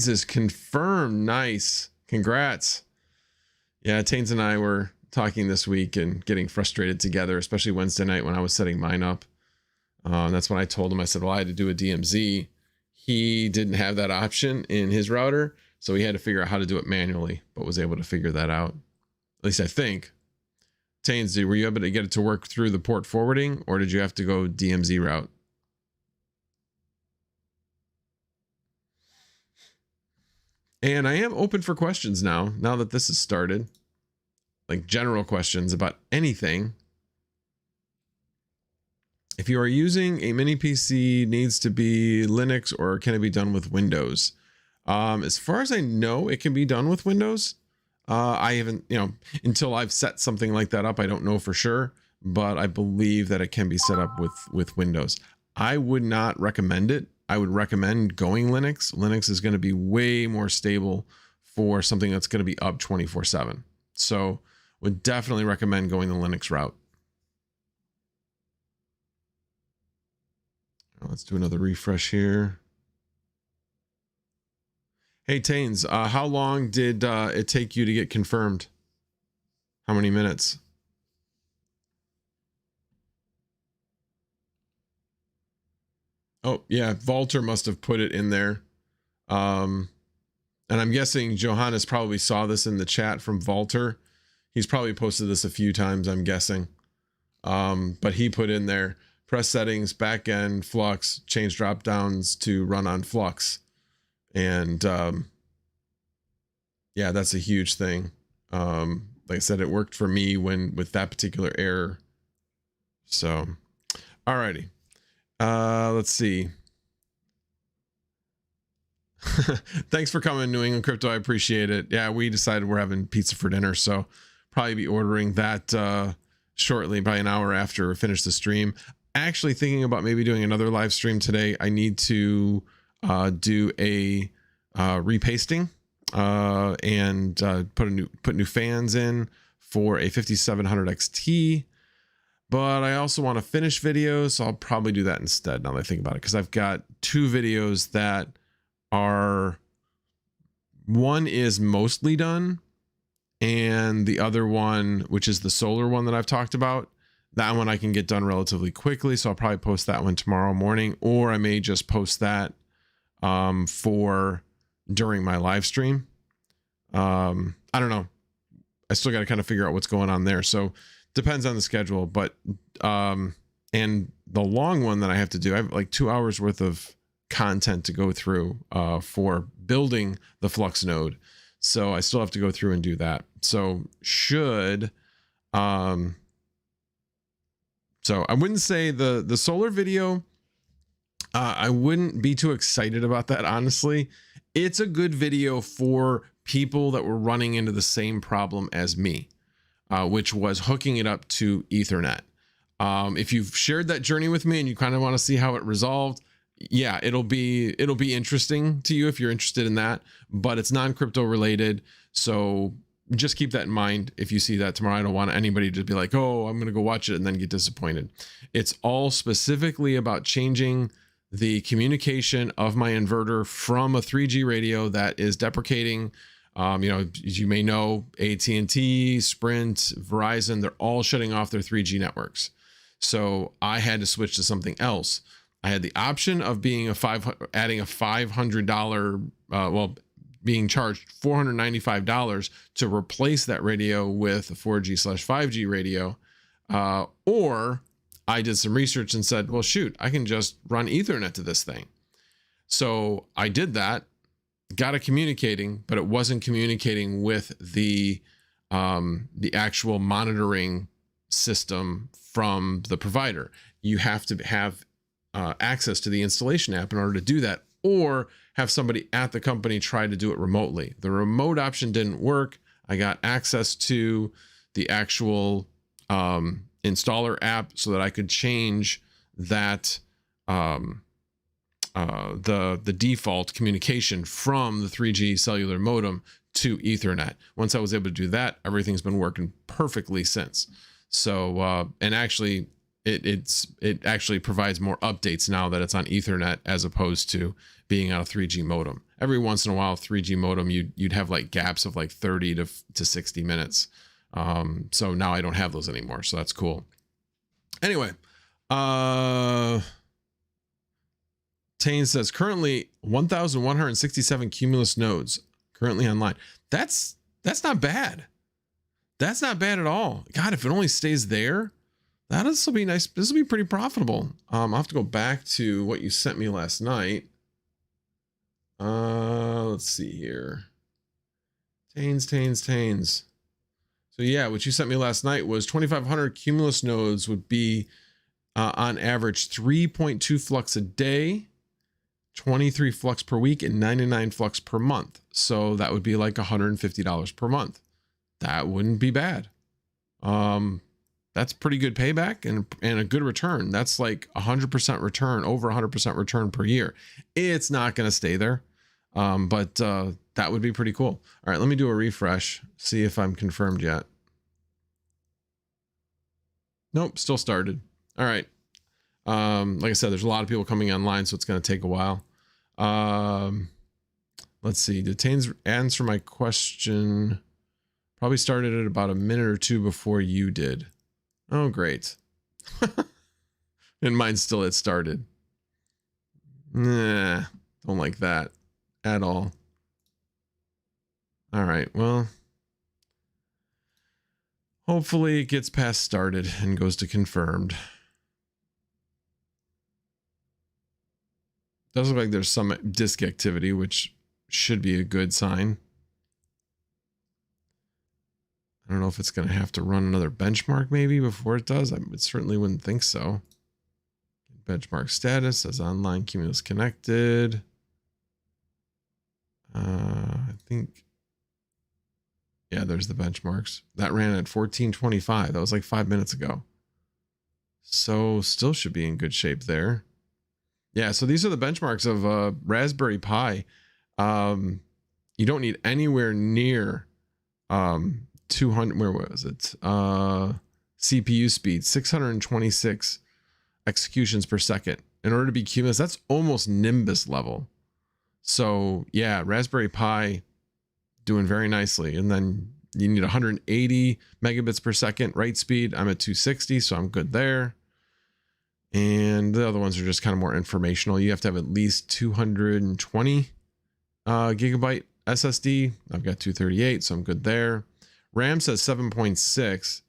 [SPEAKER 1] is confirmed. Nice. Congrats. Yeah, Tains and I were talking this week and getting frustrated together, especially Wednesday night when I was setting mine up. That's when I told him, I said, well, I had to do a DMZ. He didn't have that option in his router, so he had to figure out how to do it manually, but was able to figure that out. At least I think. Tains, were you able to get it to work through the port forwarding, or did you have to go DMZ route? And I am open for questions now that this has started. Like general questions about anything. If you are using a mini PC, needs to be Linux or can it be done with Windows? As far as I know, it can be done with Windows. I haven't, until I've set something like that up, I don't know for sure, but I believe that it can be set up with Windows. I would not recommend it. I would recommend going Linux. Linux is going to be way more stable for something that's going to be up 24/7. So would definitely recommend going the Linux route. Let's do another refresh here. Hey, Tains, how long did it take you to get confirmed? How many minutes? Oh, yeah, Walter must have put it in there. And I'm guessing Johannes probably saw this in the chat from Walter. He's probably posted this a few times, I'm guessing. But he put in there, press settings, backend, Flux, change dropdowns to run on Flux. And yeah, that's a huge thing. Like I said, it worked for me with that particular error. So, alrighty. Let's see. Thanks for coming, New England Crypto. I appreciate it. Yeah, we decided we're having pizza for dinner, so probably be ordering that shortly, by an hour after we finish the stream. Actually thinking about maybe doing another live stream today. I need to do a repasting and put new fans in for a 5700 XT. But I also want to finish videos, so I'll probably do that instead now that I think about it, because I've got two videos that are, one is mostly done, and the other one, which is the solar one that I've talked about, that one I can get done relatively quickly, so I'll probably post that one tomorrow morning, or I may just post that for during my live stream. I don't know. I still got to kind of figure out what's going on there, so depends on the schedule. But and the long one that I have to do, I have like 2 hours worth of content to go through for building the Flux node, so I still have to go through and do that. So so I wouldn't say the solar video, I wouldn't be too excited about that, honestly. It's a good video for people that were running into the same problem as me, which was hooking it up to Ethernet. If you've shared that journey with me and you kind of want to see how it resolved, yeah, it'll be interesting to you if you're interested in that, but it's non-crypto related. So just keep that in mind. If you see that tomorrow, I don't want anybody to be like, oh, I'm going to go watch it and then get disappointed. It's all specifically about changing the communication of my inverter from a 3G radio that is deprecating. As you may know, AT&T, Sprint, Verizon, they're all shutting off their 3G networks. So I had to switch to something else. I had the option of adding a $500, being charged $495 to replace that radio with a 4G/5G radio. Or I did some research and said, well, shoot, I can just run Ethernet to this thing. So I did that, got it communicating, but it wasn't communicating with the actual monitoring system from the provider. You have to have access to the installation app in order to do that, or have somebody at the company try to do it remotely. The remote option didn't work. I got access to the actual installer app so that I could change that the default communication from the 3G cellular modem to Ethernet. Once I was able to do that, everything's been working perfectly since. So and actually it actually provides more updates now that it's on Ethernet as opposed to being on a 3G modem. Every once in a while, 3G modem, you'd have like gaps of like 30 to 60 minutes. So now I don't have those anymore. So that's cool. Anyway, Tane says currently 1,167 cumulus nodes currently online. That's not bad. That's not bad at all. God, if it only stays there, this will be nice. This will be pretty profitable. I'll have to go back to what you sent me last night. Let's see here. Tanes. So yeah, what you sent me last night was 2,500 cumulus nodes would be on average 3.2 flux a day, 23 flux per week, and 99 flux per month. So that would be like $150 per month. That wouldn't be bad. That's pretty good payback and a good return. That's like 100% return, over 100% return per year. It's not going to stay there, but that would be pretty cool. All right, let me do a refresh, see if I'm confirmed yet. Nope, still started. All right. Like I said, there's a lot of people coming online, so it's going to take a while. Let's see. Did Tanes answer my question? Probably started at about a minute or two before you did. Oh, great. And mine still had started. Nah, don't like that at all. All right, well, hopefully it gets past started and goes to confirmed. Does look like there's some disk activity, which should be a good sign. I don't know if it's going to have to run another benchmark maybe before it does. I certainly wouldn't think so. Benchmark status says online cumulus connected. I think, yeah, there's the benchmarks. That ran at 1425. That was like 5 minutes ago. So still should be in good shape there. Yeah, so these are the benchmarks of Raspberry Pi. You don't need anywhere near 200, where was it? CPU speed, 626 executions per second. In order to be cumulus, that's almost Nimbus level. So yeah, Raspberry Pi doing very nicely. And then you need 180 megabits per second write speed. I'm at 260, so I'm good there. And the other ones are just kind of more informational. You have to have at least 220 gigabyte SSD. I've got 238, so I'm good there. RAM says 7.6.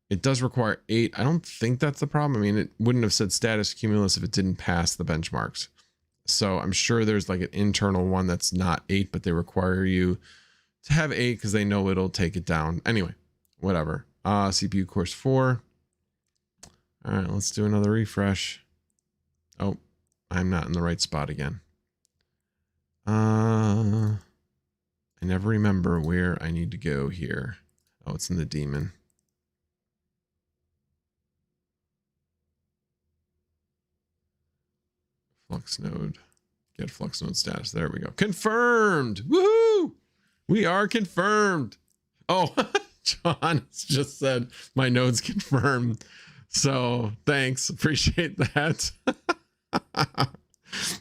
[SPEAKER 1] It does require 8. I don't think that's the problem. I mean, it wouldn't have said status cumulus if it didn't pass the benchmarks. So I'm sure there's like an internal one that's not 8, but they require you to have 8 because they know it'll take it down. Anyway, whatever. CPU course 4. All right, let's do another refresh. Oh, I'm not in the right spot again. I never remember where I need to go here. Oh, it's in the daemon. Flux node. Get flux node status. There we go. Confirmed. Woohoo! We are confirmed. Oh, John just said my node's confirmed. So thanks. Appreciate that.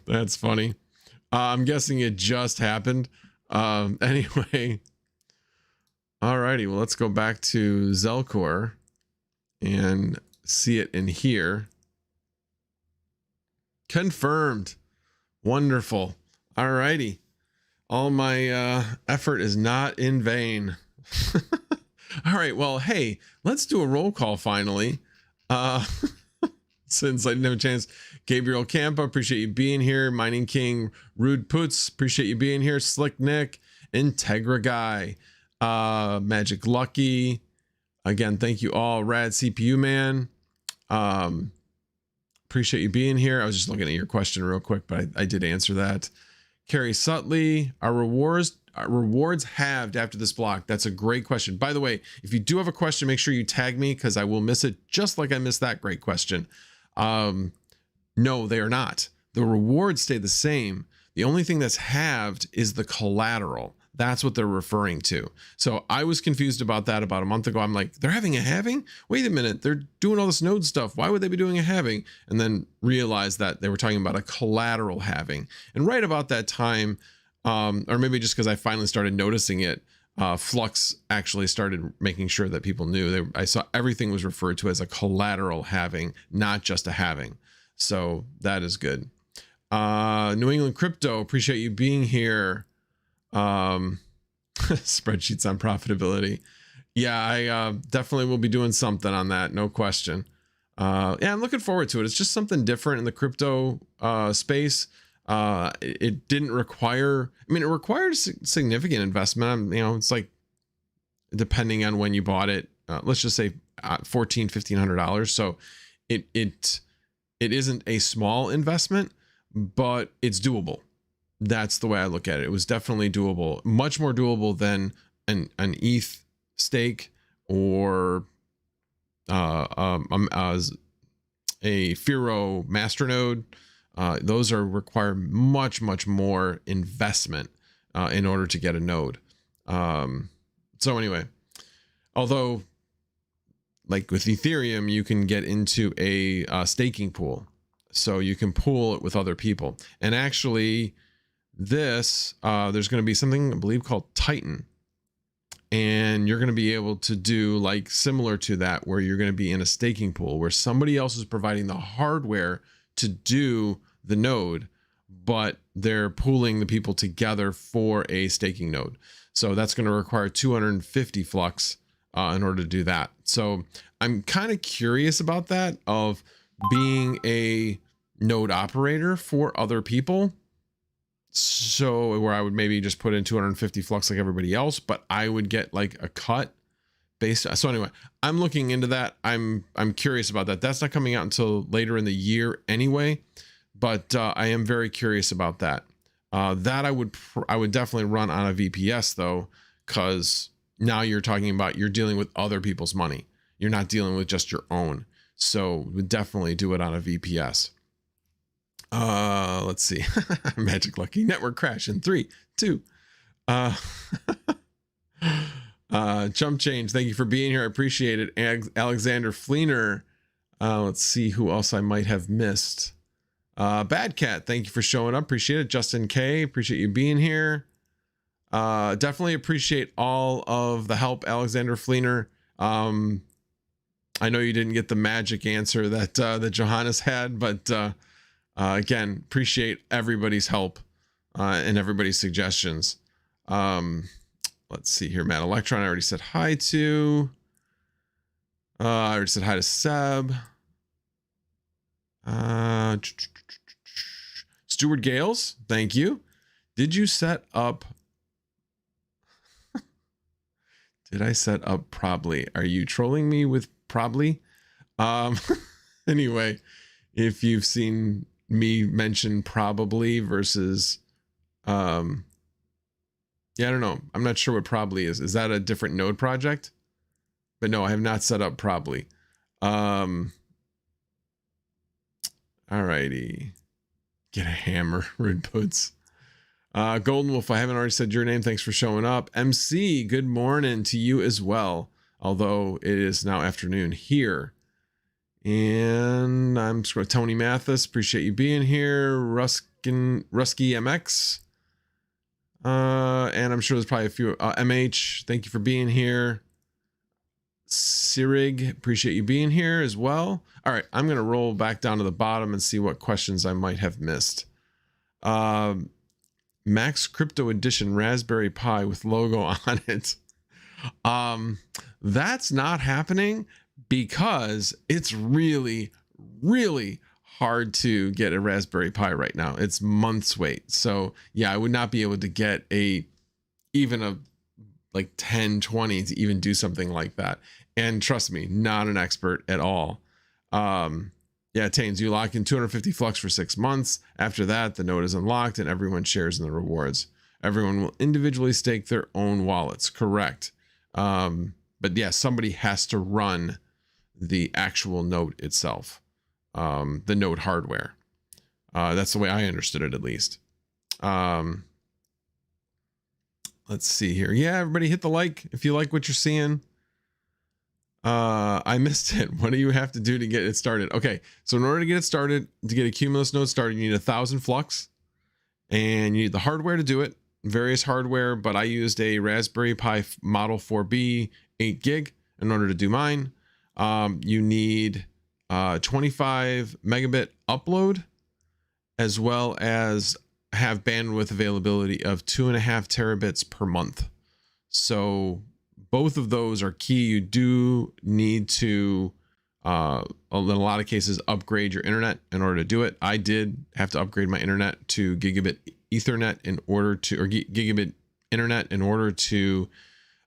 [SPEAKER 1] That's funny. I'm guessing it just happened. Anyway. Alrighty. Well, let's go back to Zelcore and see it in here. Confirmed. Wonderful. Alrighty. All my effort is not in vain. All right. Well, hey, let's do a roll call finally. Since I didn't have a chance. Gabriel Campa, appreciate you being here. Mining King, Rude Poots, appreciate you being here. Slick Nick, Integra Guy, Magic Lucky. Again, thank you all. Rad CPU Man. Appreciate you being here. I was just looking at your question real quick, but I did answer that. Carrie Sutley, our rewards halved after this block? That's a great question. By the way, if you do have a question, make sure you tag me because I will miss it just like I missed that great question. No, they are not. The rewards stay the same. The only thing that's halved is the collateral. That's what they're referring to. So I was confused about that about a month ago. I'm like, they're having a halving? Wait a minute, they're doing all this node stuff. Why would they be doing a halving? And then realized that they were talking about a collateral halving. And right about that time, or maybe just because I finally started noticing it, Flux actually started making sure that people knew. I saw everything was referred to as a collateral halving, not just a halving. So that is good. New England Crypto, appreciate you being here. Spreadsheets on profitability. Yeah, I definitely will be doing something on that, no question. Yeah, I'm looking forward to it. It's just something different in the crypto space. It didn't require, I mean, it required significant investment. You know, it's like, depending on when you bought it, let's just say $1,400-$1,500. So it isn't a small investment, but it's doable. That's the way I look at it. It was definitely doable, much more doable than an ETH stake or a Firo masternode. Those require much more investment in order to get a node. So anyway, although like with Ethereum, you can get into a staking pool, so you can pool it with other people. And actually, this there's going to be something I believe called Titan, and you're going to be able to do like similar to that, where you're going to be in a staking pool where somebody else is providing the hardware to do the node, but they're pooling the people together for a staking node. So that's going to require 250 Flux in order to do that. So I'm kind of curious about that, of being a node operator for other people. So where I would maybe just put in 250 Flux like everybody else, but I would get like a cut based. So anyway, I'm looking into that. I'm curious about that. That's not coming out until later in the year anyway, but I am very curious about that. That I would definitely run on a VPS though, because now you're talking about, you're dealing with other people's money. You're not dealing with just your own. So we'd definitely do it on a VPS. Let's see. Magic Lucky network crash in 3, 2. Jump change. Thank you for being here. I appreciate it. Alexander Fleener. Let's see who else I might have missed. Bad Cat. Thank you for showing up. Appreciate it. Justin K. Appreciate you being here. Definitely appreciate all of the help, Alexander Fleener. I know you didn't get the magic answer that that Johannes had, but again, appreciate everybody's help and everybody's suggestions. Let's see here. Matt Electron, I already said hi to. I already said hi to Seb. Stuart Gales, thank you. Did you set up? Did I set up probably? Are you trolling me with probably? Anyway, if you've seen me mention probably versus yeah, I don't know, I'm not sure what probably is that a different node project? But no, I have not set up probably. Alrighty, get a hammer. Rude Boots. Golden Wolf, I haven't already said your name, thanks for showing up. MC, good morning to you as well, although it is now afternoon here. And I'm scrolling. Tony Mathis, appreciate you being here. Rusky MX. And I'm sure there's probably a few. MH, thank you for being here. Sirig, appreciate you being here as well. All right, I'm going to roll back down to the bottom and see what questions I might have missed. Max Crypto Edition Raspberry Pi with logo on it. That's not happening because it's really hard to get a Raspberry Pi right now. It's months wait. So yeah, I would not be able to get even a like 10, 20 to even do something like that. And trust me, not an expert at all. Yeah, Tains, you lock in 250 Flux for 6 months. After that, the node is unlocked and everyone shares in the rewards. Everyone will individually stake their own wallets. Correct. But yeah, somebody has to run the actual node itself, the node hardware. That's the way I understood it, at least. Let's see here. Yeah, everybody hit the like if you like what you're seeing. I missed it. What do you have to do to get it started? Okay, so in order to get it started, to get a Cumulus node started, you need 1,000 Flux, and you need the hardware to do it. Various hardware, but I used a Raspberry Pi Model 4B 8 gig in order to do mine. You need 25 megabit upload, as well as have bandwidth availability of 2.5 terabits per month. So both of those are key. You do need to, in a lot of cases, upgrade your internet in order to do it. I did have to upgrade my internet to gigabit Ethernet in order to, or gigabit internet in order to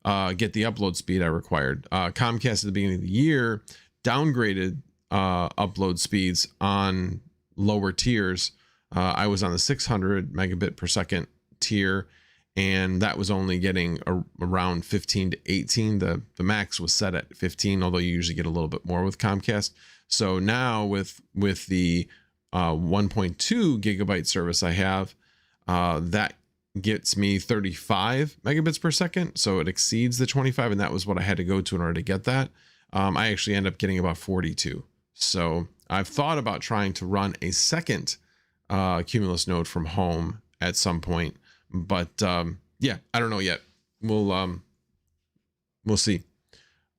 [SPEAKER 1] get the upload speed I required. Comcast at the beginning of the year downgraded upload speeds on lower tiers. I was on the 600 megabit per second tier, and that was only getting around 15 to 18. The max was set at 15, although you usually get a little bit more with Comcast. So now with the 1.2 gigabyte service I have, that gets me 35 megabits per second. So it exceeds the 25, and that was what I had to go to in order to get that. I actually end up getting about 42. So I've thought about trying to run a second Cumulus node from home at some point, but yeah, I don't know yet. We'll see.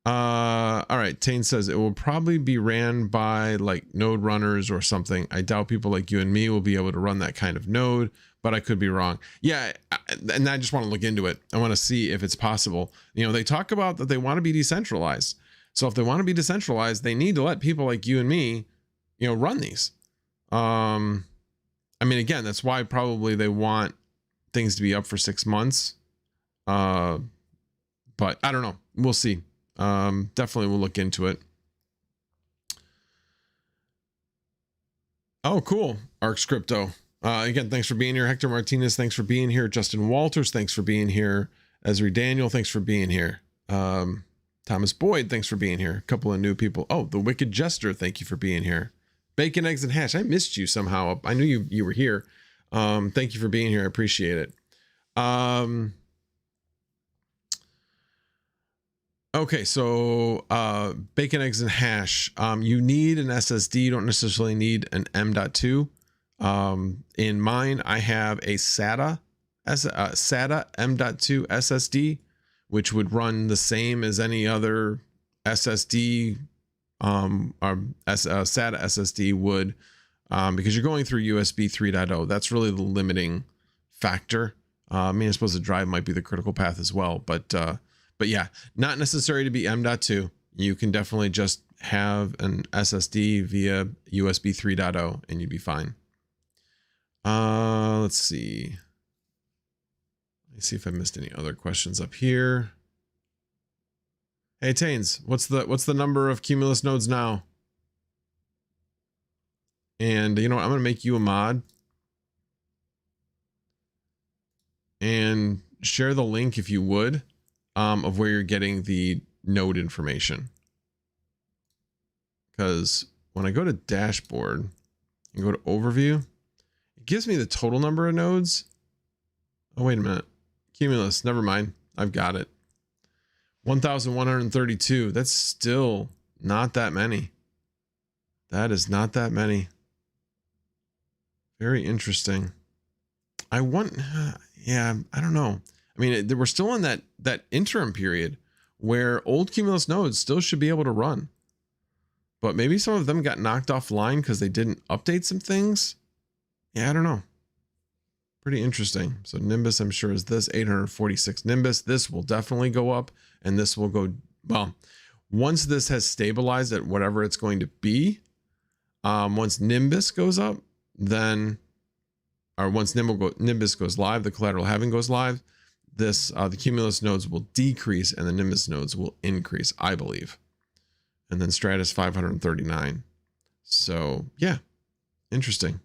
[SPEAKER 1] All right, Tane says it will probably be ran by like node runners or something. I doubt people like you and me will be able to run that kind of node, but I could be wrong. Yeah, and I just want to look into it. I want to see if it's possible. You know, they talk about that they want to be decentralized. So if they want to be decentralized, they need to let people like you and me, you know, run these. I mean, again, that's why probably they want things to be up for 6 months. But I don't know. We'll see. Definitely we'll look into it. Oh, cool. Arcs Crypto. Again, thanks for being here. Hector Martinez, thanks for being here. Justin Walters, thanks for being here. Esri Daniel, thanks for being here. Thomas Boyd, thanks for being here. A couple of new people. Oh, the Wicked Jester, thank you for being here. Bacon, Eggs, and Hash. I missed you somehow. I knew you were here. Thank you for being here. I appreciate it. Okay, so Bacon, Eggs, and Hash. You need an SSD. You don't necessarily need an M.2. In mine, I have a Sata M.2 SSD, which would run the same as any other SSD, SATA SSD would, because you're going through USB 3.0. That's really the limiting factor. I mean, I suppose the drive might be the critical path as well, but yeah, not necessary to be M.2. You can definitely just have an SSD via USB 3.0 and you'd be fine. Let's see. Let's see if I missed any other questions up here. Hey Tains, what's the number of Cumulus nodes now? And you know what? I'm gonna make you a mod and share the link if you would, of where you're getting the node information. Because when I go to dashboard and go to overview, it gives me the total number of nodes. Oh, wait a minute. Cumulus, never mind. I've got it. 1,132. That's still not that many. That is not that many. Very interesting. I want, yeah, I don't know. I mean, we're still in that interim period where old Cumulus nodes still should be able to run. But maybe some of them got knocked offline because they didn't update some things. Yeah, I don't know. Pretty interesting. So Nimbus, I'm sure, is this 846 Nimbus. This will definitely go up, and this will go, well, once this has stabilized at whatever it's going to be, once Nimbus goes up, then, or once Nimbus goes live, the Collateral Halving goes live, this, the Cumulus nodes will decrease and the Nimbus nodes will increase, I believe. And then Stratus 539. So yeah, interesting.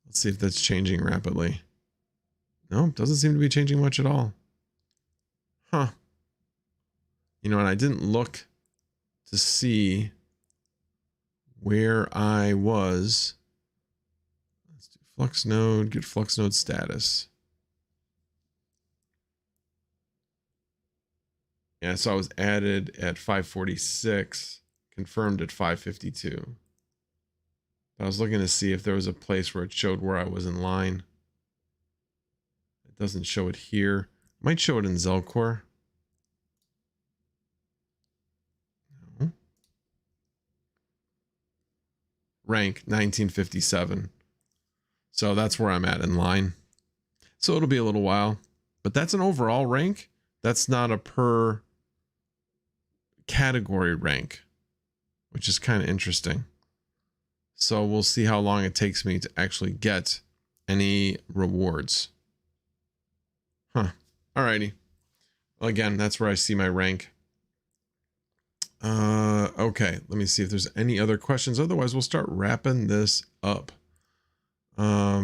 [SPEAKER 1] Let's see if that's changing rapidly. No, doesn't seem to be changing much at all. Huh. You know, and I didn't look to see where I was Flux node, get Flux node status. Yeah, so I was added at 546, confirmed at 552. I was looking to see if there was a place where it showed where I was in line. It doesn't show it here. Might show it in Zelcore. No. Rank 1957. So that's where I'm at in line. So it'll be a little while, but that's an overall rank. That's not a per category rank, which is kind of interesting. So we'll see how long it takes me to actually get any rewards. Huh. Alrighty. Well, again, that's where I see my rank. Okay. Let me see if there's any other questions. Otherwise, we'll start wrapping this up. All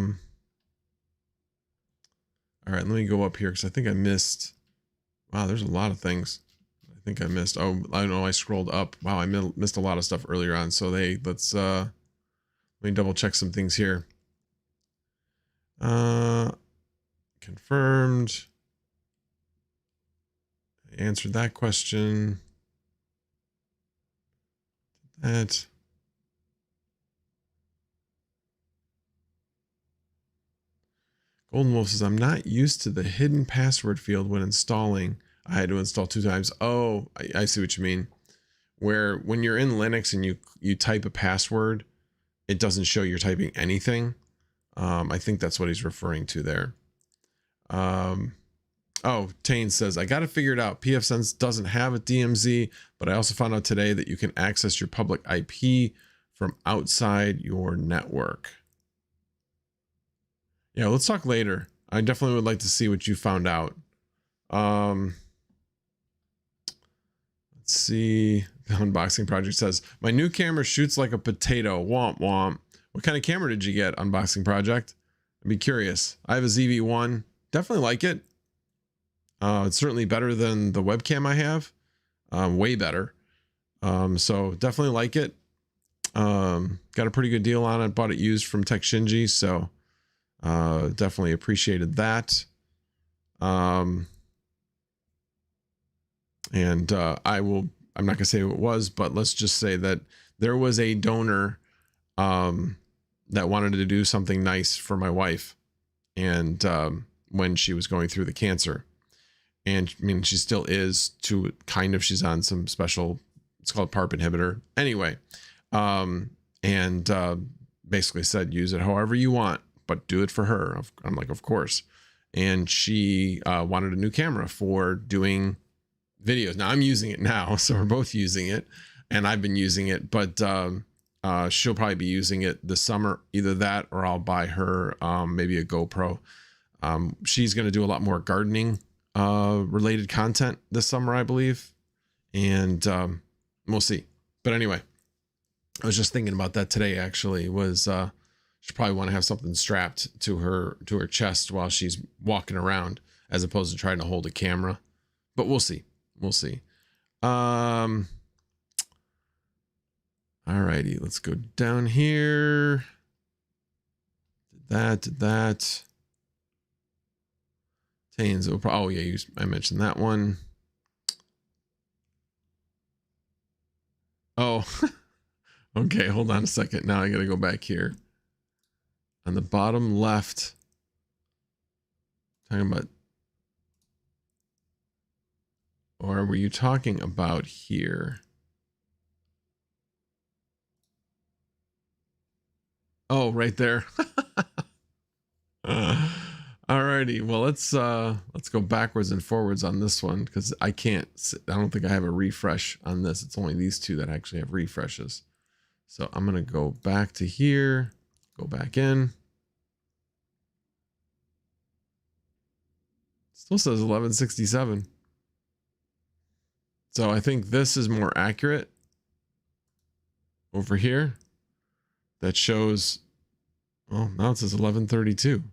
[SPEAKER 1] right. Let me go up here because I think I missed. Wow, there's a lot of things I think I missed. Oh, I know I scrolled up. Wow, I missed a lot of stuff earlier on. So let's let me double check some things here. Confirmed. I answered that question. That. Golden Wolf says, I'm not used to the hidden password field when installing. I had to install 2 times. Oh, I see what you mean. Where when you're in Linux and you type a password, it doesn't show you're typing anything. I think that's what he's referring to there. Oh, Tane says, I got to figure it out. pfSense doesn't have a DMZ, but I also found out today that you can access your public IP from outside your network. Yeah, let's talk later. I definitely would like to see what you found out. Let's see. The unboxing project says, my new camera shoots like a potato. Womp womp. What kind of camera did you get, unboxing project? I'd be curious. I have a ZV-1. Definitely like it. It's certainly better than the webcam I have. Way better. So definitely like it. Got a pretty good deal on it. Bought it used from Tech Shinji. So definitely appreciated that. And I'm not gonna say who it was, but let's just say that there was a donor that wanted to do something nice for my wife, and when she was going through the cancer, and I mean she still is to kind of, she's on some special, it's called PARP inhibitor anyway, and basically said use it however you want, but do it for her. I'm like, of course. And she wanted a new camera for doing videos. Now I'm using it now, so we're both using it, and I've been using it, but she'll probably be using it this summer, either that or I'll buy her maybe a GoPro. She's going to do a lot more gardening related content this summer, I believe, and we'll see. But anyway, I was just thinking about that today. Actually, was she'll probably want to have something strapped to her chest while she's walking around, as opposed to trying to hold a camera. But we'll see. We'll see. Alrighty, let's go down here. Did that. Tains. Oh yeah, I mentioned that one. Oh, okay. Hold on a second. Now I got to go back here. On the bottom left, talking about, or were you talking about here? Oh, right there. Alrighty, well let's go backwards and forwards on this one, because I don't think I have a refresh on this. It's only these two that actually have refreshes. So I'm gonna go back to here, go back in. Still says 1167. So I think this is more accurate over here. That shows, well, now it says 1132.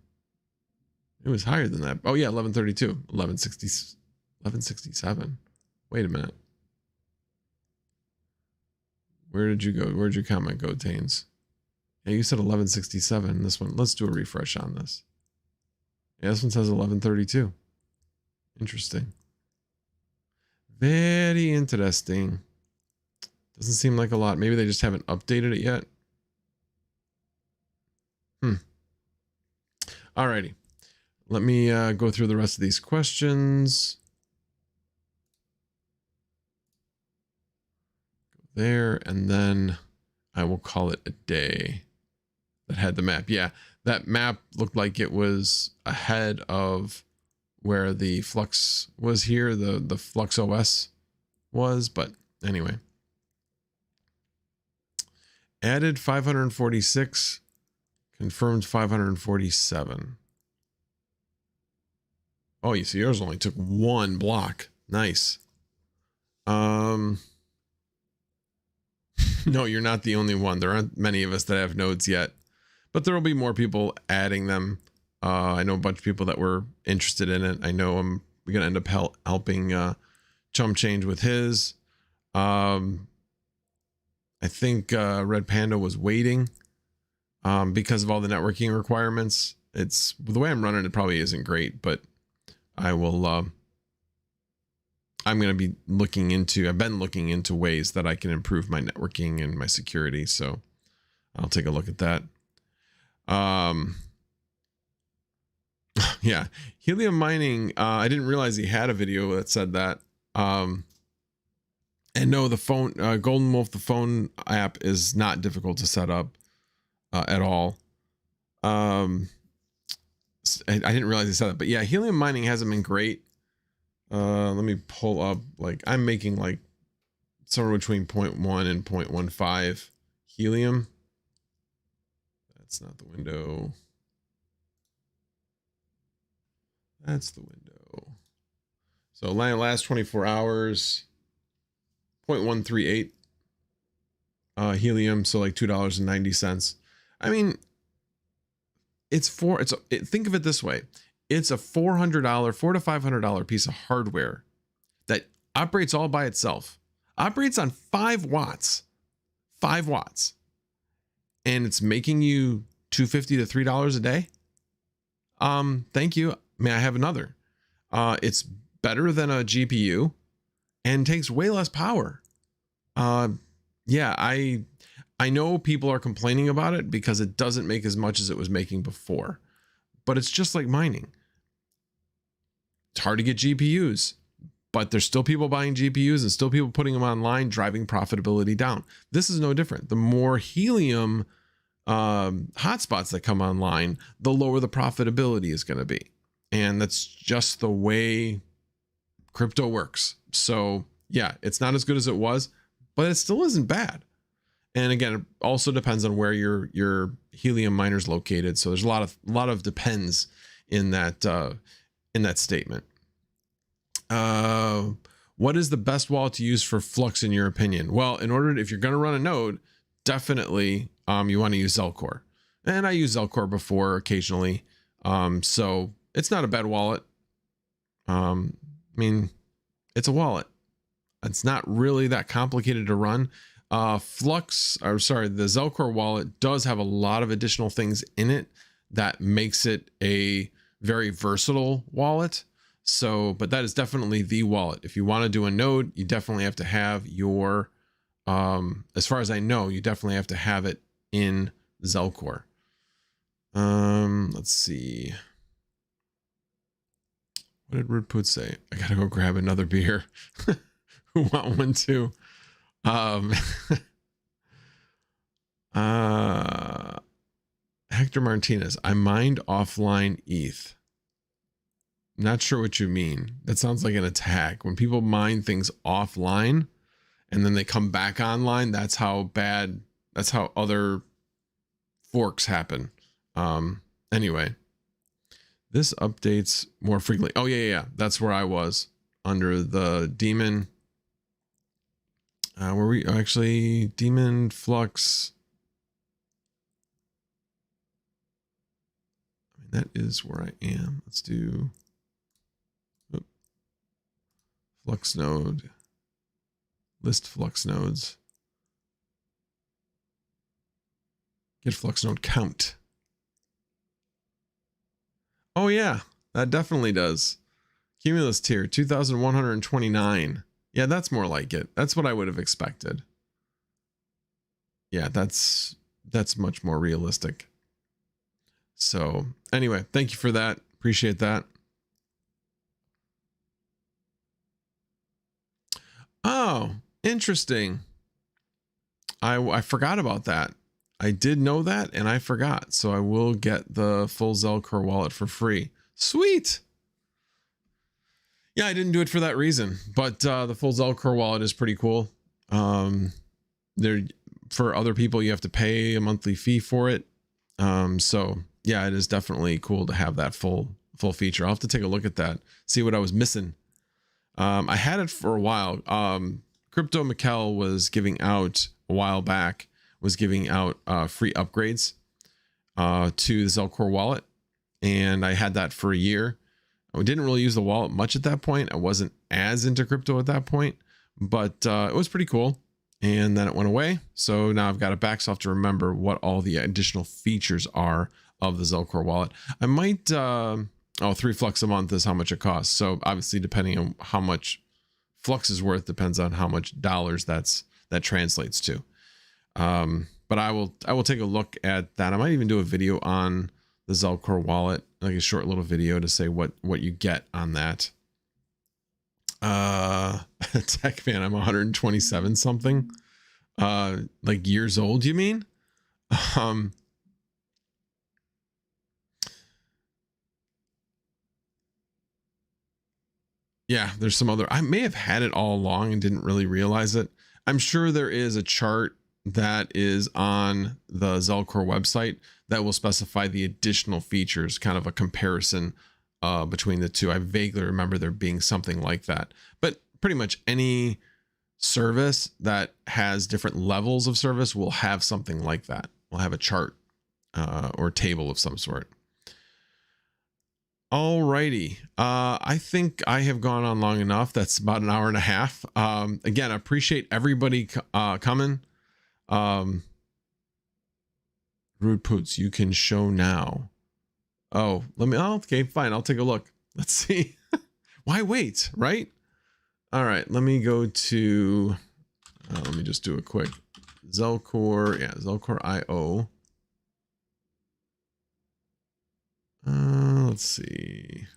[SPEAKER 1] It was higher than that. Oh yeah, 1132, 1167. Wait a minute. Where did you go? Where'd your comment go, Tains? Yeah, you said 1167. This one, let's do a refresh on this. Yeah, this one says 1132. Interesting. Very interesting. Doesn't seem like a lot. Maybe they just haven't updated it yet. Alrighty. Let me go through the rest of these questions. There, and then I will call it a day. That had the map. Yeah, that map looked like it was ahead of where the Flux was here, the Flux OS was, but anyway. Added 546, confirmed 547. Oh, you see, yours only took one block. Nice. No, you're not the only one. There aren't many of us that have nodes yet, but there will be more people adding them. I know a bunch of people that were interested in it. I know I'm going to end up helping Chum Change with his. I think Red Panda was waiting because of all the networking requirements. It's the way I'm running it probably isn't great, but I will. I'm going to be looking into. I've been looking into ways that I can improve my networking and my security. So I'll take a look at that. Yeah, Helium Mining. I didn't realize he had a video that said that. And no, the phone Golden Wolf, the phone app is not difficult to set up at all. I didn't realize he said that, but yeah, Helium Mining hasn't been great. Let me pull up, like, I'm making like somewhere between 0.1 and 0.15 helium. That's not the window. That's the window. So last 24 hours, 0.138 helium, so like $2.90. I mean, think of it this way. It's a $400, $400 to $500 piece of hardware that operates all by itself. Operates on 5 watts. 5 watts. And it's making you $2.50 to $3 a day. Thank you. May I have another? It's better than a GPU and takes way less power. Yeah, I know people are complaining about it because it doesn't make as much as it was making before, but it's just like mining. It's hard to get GPUs, but there's still people buying GPUs and still people putting them online, driving profitability down. This is no different. The more helium hotspots that come online, the lower the profitability is going to be. And that's just the way crypto works. So yeah, it's not as good as it was, but it still isn't bad. And again, it also depends on where your helium miner is located. So there's a lot of depends in that statement. What is the best wallet to use for Flux in your opinion? Well, if you're going to run a node, definitely you want to use Zelcore. And I use Zelcore before occasionally. So it's not a bad wallet. I mean, it's a wallet. It's not really that complicated to run. The Zelcore wallet does have a lot of additional things in it that makes it a very versatile wallet. So, but that is definitely the wallet. If you want to do a node, you definitely have to have your, as far as I know, you definitely have to have it in Zelcore. Let's see. What did Rudput say? I gotta go grab another beer. Who want one too? Hector Martinez, I mined offline ETH. Not sure what you mean. That sounds like an attack. When people mine things offline and then they come back online, that's how other forks happen. Anyway, this updates more frequently. Oh yeah. That's where I was under the Daemon. Were we actually Daemon Flux? I mean, that is where I am. Let's do Flux node, list Flux nodes. Get Flux node count. Oh yeah, that definitely does. Cumulus tier 2,129. Yeah, that's more like it. That's what I would have expected. Yeah, that's much more realistic. So anyway, thank you for that. Appreciate that. Oh, interesting. I forgot about that. I did know that and I forgot. So I will get the full Zelcore wallet for free. Sweet. Yeah, I didn't do it for that reason, but the full Zelcore wallet is pretty cool. There, for other people, you have to pay a monthly fee for it. So yeah, it is definitely cool to have that full feature. I'll have to take a look at that, see what I was missing. I had it for a while. Crypto Mikkel was giving out a while back, was giving out free upgrades to the Zelcore wallet, and I had that for a year. I didn't really use the wallet much at that point. I wasn't as into crypto at that point, but it was pretty cool. And then it went away. So now I've got it back, so I have to remember what all the additional features are of the Zelcore wallet. I might, 3 Flux a month is how much it costs. So obviously, depending on how much Flux is worth, depends on how much dollars that translates to. But I will take a look at that. I might even do a video on the Zelcore wallet, like a short little video to say what you get on that. Tech fan, I'm 127 something, like years old, you mean? Yeah, there's some other, I may have had it all along and didn't really realize it. I'm sure there is a chart that is on the Zelcore website that will specify the additional features, kind of a comparison between the two. I vaguely remember there being something like that, but pretty much any service that has different levels of service will have something like that. We'll have a chart or table of some sort. Alrighty. I think I have gone on long enough. That's about an hour and a half. Again, I appreciate everybody coming. Rude Poots, you can show now. Oh, okay, fine. I'll take a look. Let's see. Why wait, right? All right, let me go to, let me just do a quick Zelcore. Yeah, Zelcore IO. Let's see.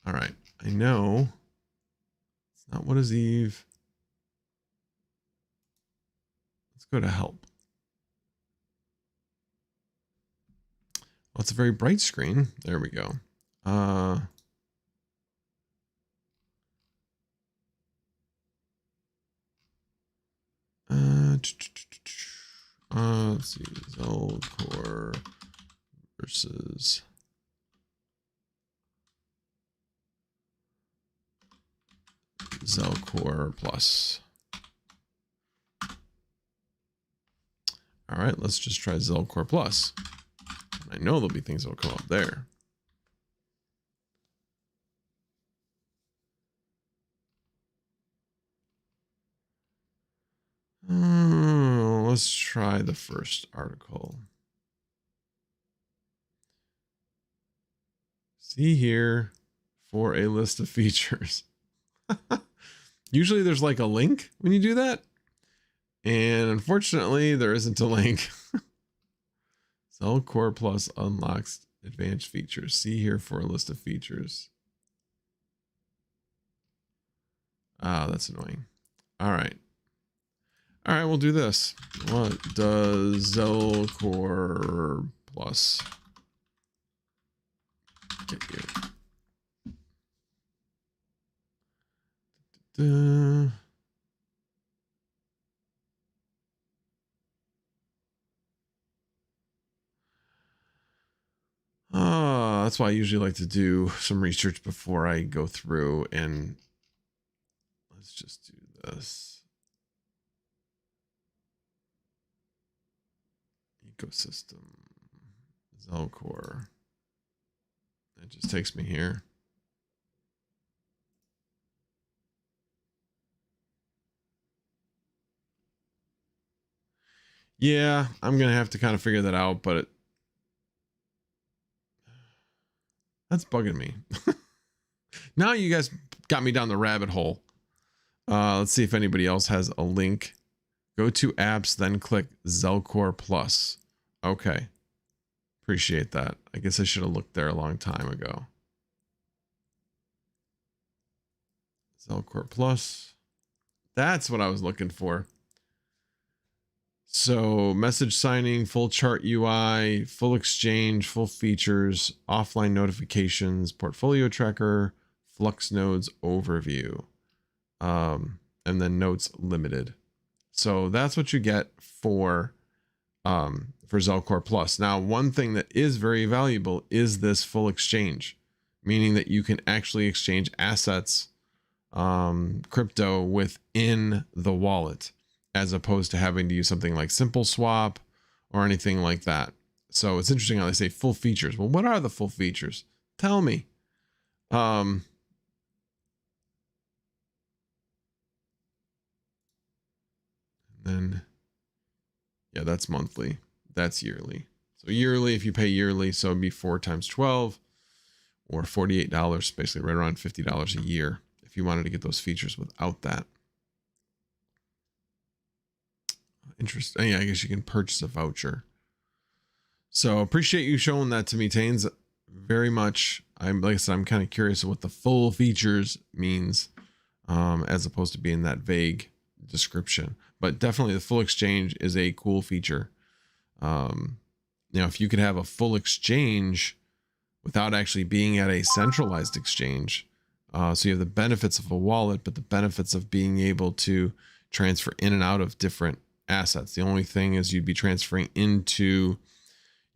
[SPEAKER 1] All right, I know. It's not what is Eve. Let's go to help. Well, it's a very bright screen. There we go. Let's see, Zelcore versus Zelcore Plus. All right, let's just try Zelcore Plus. I know there'll be things that'll come up there. Let's try the first article. See here for a list of features. Usually there's like a link when you do that. And unfortunately, there isn't a link. Zelcore Plus unlocks advanced features. See here for a list of features. Ah, that's annoying. All right. All right, we'll do this. What does Zelcore Plus get you? That's why I usually like to do some research before I go through, and let's just do this. Ecosystem, Zelcore, It just takes me here. Yeah, I'm gonna have to kind of figure that out, but that's bugging me. Now you guys got me down the rabbit hole. Let's see if anybody else has a link. Go to apps, then click Zelcore Plus. Okay. Appreciate that. I guess I should have looked there a long time ago. Zelcore Plus. That's what I was looking for. So message signing, full chart UI, full exchange, full features, offline notifications, portfolio tracker, Flux nodes overview, and then notes limited. So that's what you get for Zelcore Plus. Now, one thing that is very valuable is this full exchange, meaning that you can actually exchange assets, crypto within the wallet, as opposed to having to use something like Simple Swap or anything like that. So it's interesting how they say full features. Well, what are the full features? Tell me. Then, yeah, that's monthly. That's yearly. So yearly, if you pay yearly, so it'd be 4 times 12 or $48, basically right around $50 a year if you wanted to get those features without that. Interesting. Yeah, I guess you can purchase a voucher. So appreciate you showing that to me, Taines, very much. Like I said, I'm kind of curious of what the full features means, as opposed to being that vague description. But definitely the full exchange is a cool feature. If you could have a full exchange without actually being at a centralized exchange, so you have the benefits of a wallet, but the benefits of being able to transfer in and out of different assets. The only thing is you'd be transferring into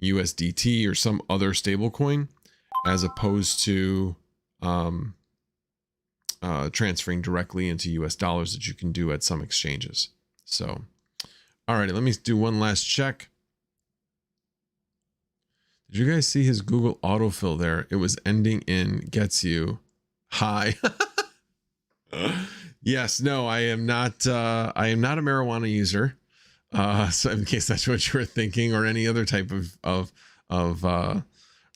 [SPEAKER 1] USDT or some other stable coin, as opposed to transferring directly into US dollars that you can do at some exchanges. So, all right, let me do one last check. Did you guys see his Google autofill there? It was ending in gets you high. Yes, no, I am not a marijuana user. So in case that's what you were thinking, or any other type of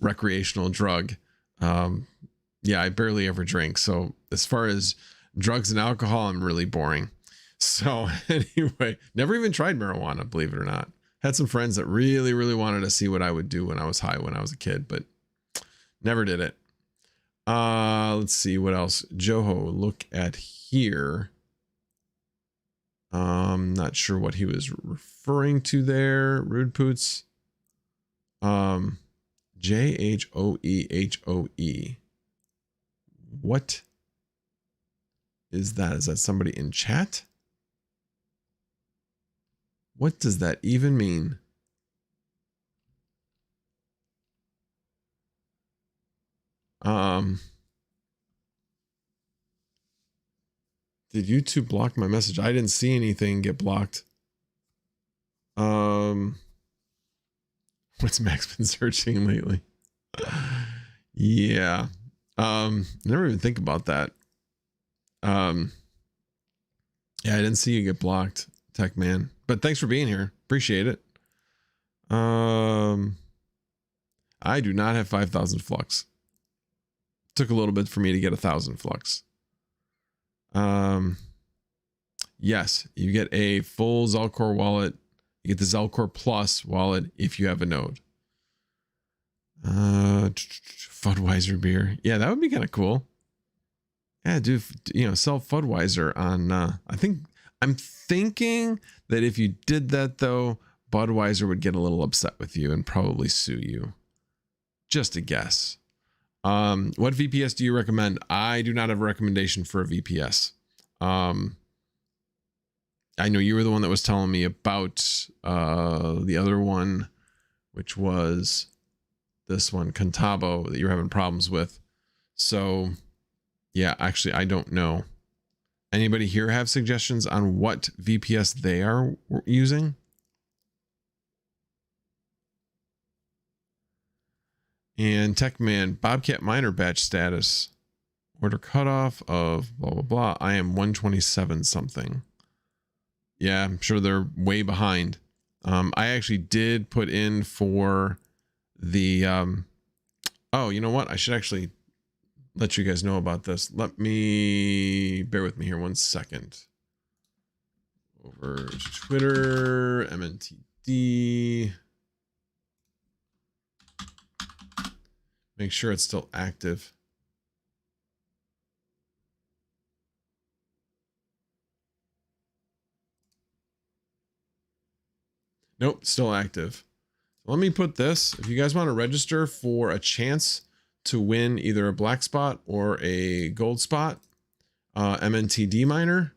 [SPEAKER 1] recreational drug. Yeah, I barely ever drink. So as far as drugs and alcohol, I'm really boring. So anyway, never even tried marijuana, believe it or not. Had some friends that really, really wanted to see what I would do when I was high when I was a kid, but never did it. Let's see what else. Joho, look at here. Not sure what he was referring to there. Rude Poots. JHOEHOE. What is that? Is that somebody in chat? What does that even mean? Did YouTube block my message? I didn't see anything get blocked. What's Max been searching lately? Yeah. Never even think about that. Yeah, I didn't see you get blocked, Tech Man. But thanks for being here. Appreciate it. I do not have 5,000 Flux. Took a little bit for me to get 1,000 Flux. Yes, you get a full Zelcore wallet. You get the Zelcore Plus wallet if you have a node. Fudweiser beer. Yeah, that would be kind of cool. Yeah, do sell Fudweiser on I'm thinking that if you did that though, Budweiser would get a little upset with you and probably sue you. Just a guess. What VPS do you recommend? I do not have a recommendation for a VPS. I know you were the one that was telling me about the other one, which was this one, Contabo, that you're having problems with. So yeah, actually, I don't know. Anybody here have suggestions on what VPS they are using? And Techman, Bobcat Miner batch status. Order cutoff of blah, blah, blah. I am 127 something. Yeah, I'm sure they're way behind. I actually did put in for the... oh, you know what? I should actually let you guys know about this. Let me... Bear with me here 1 second. Over to Twitter, MNTD. Make sure it's still active. Nope, still active. Let me put this. If you guys want to register for a chance to win either a black spot or a gold spot, MNTD miner,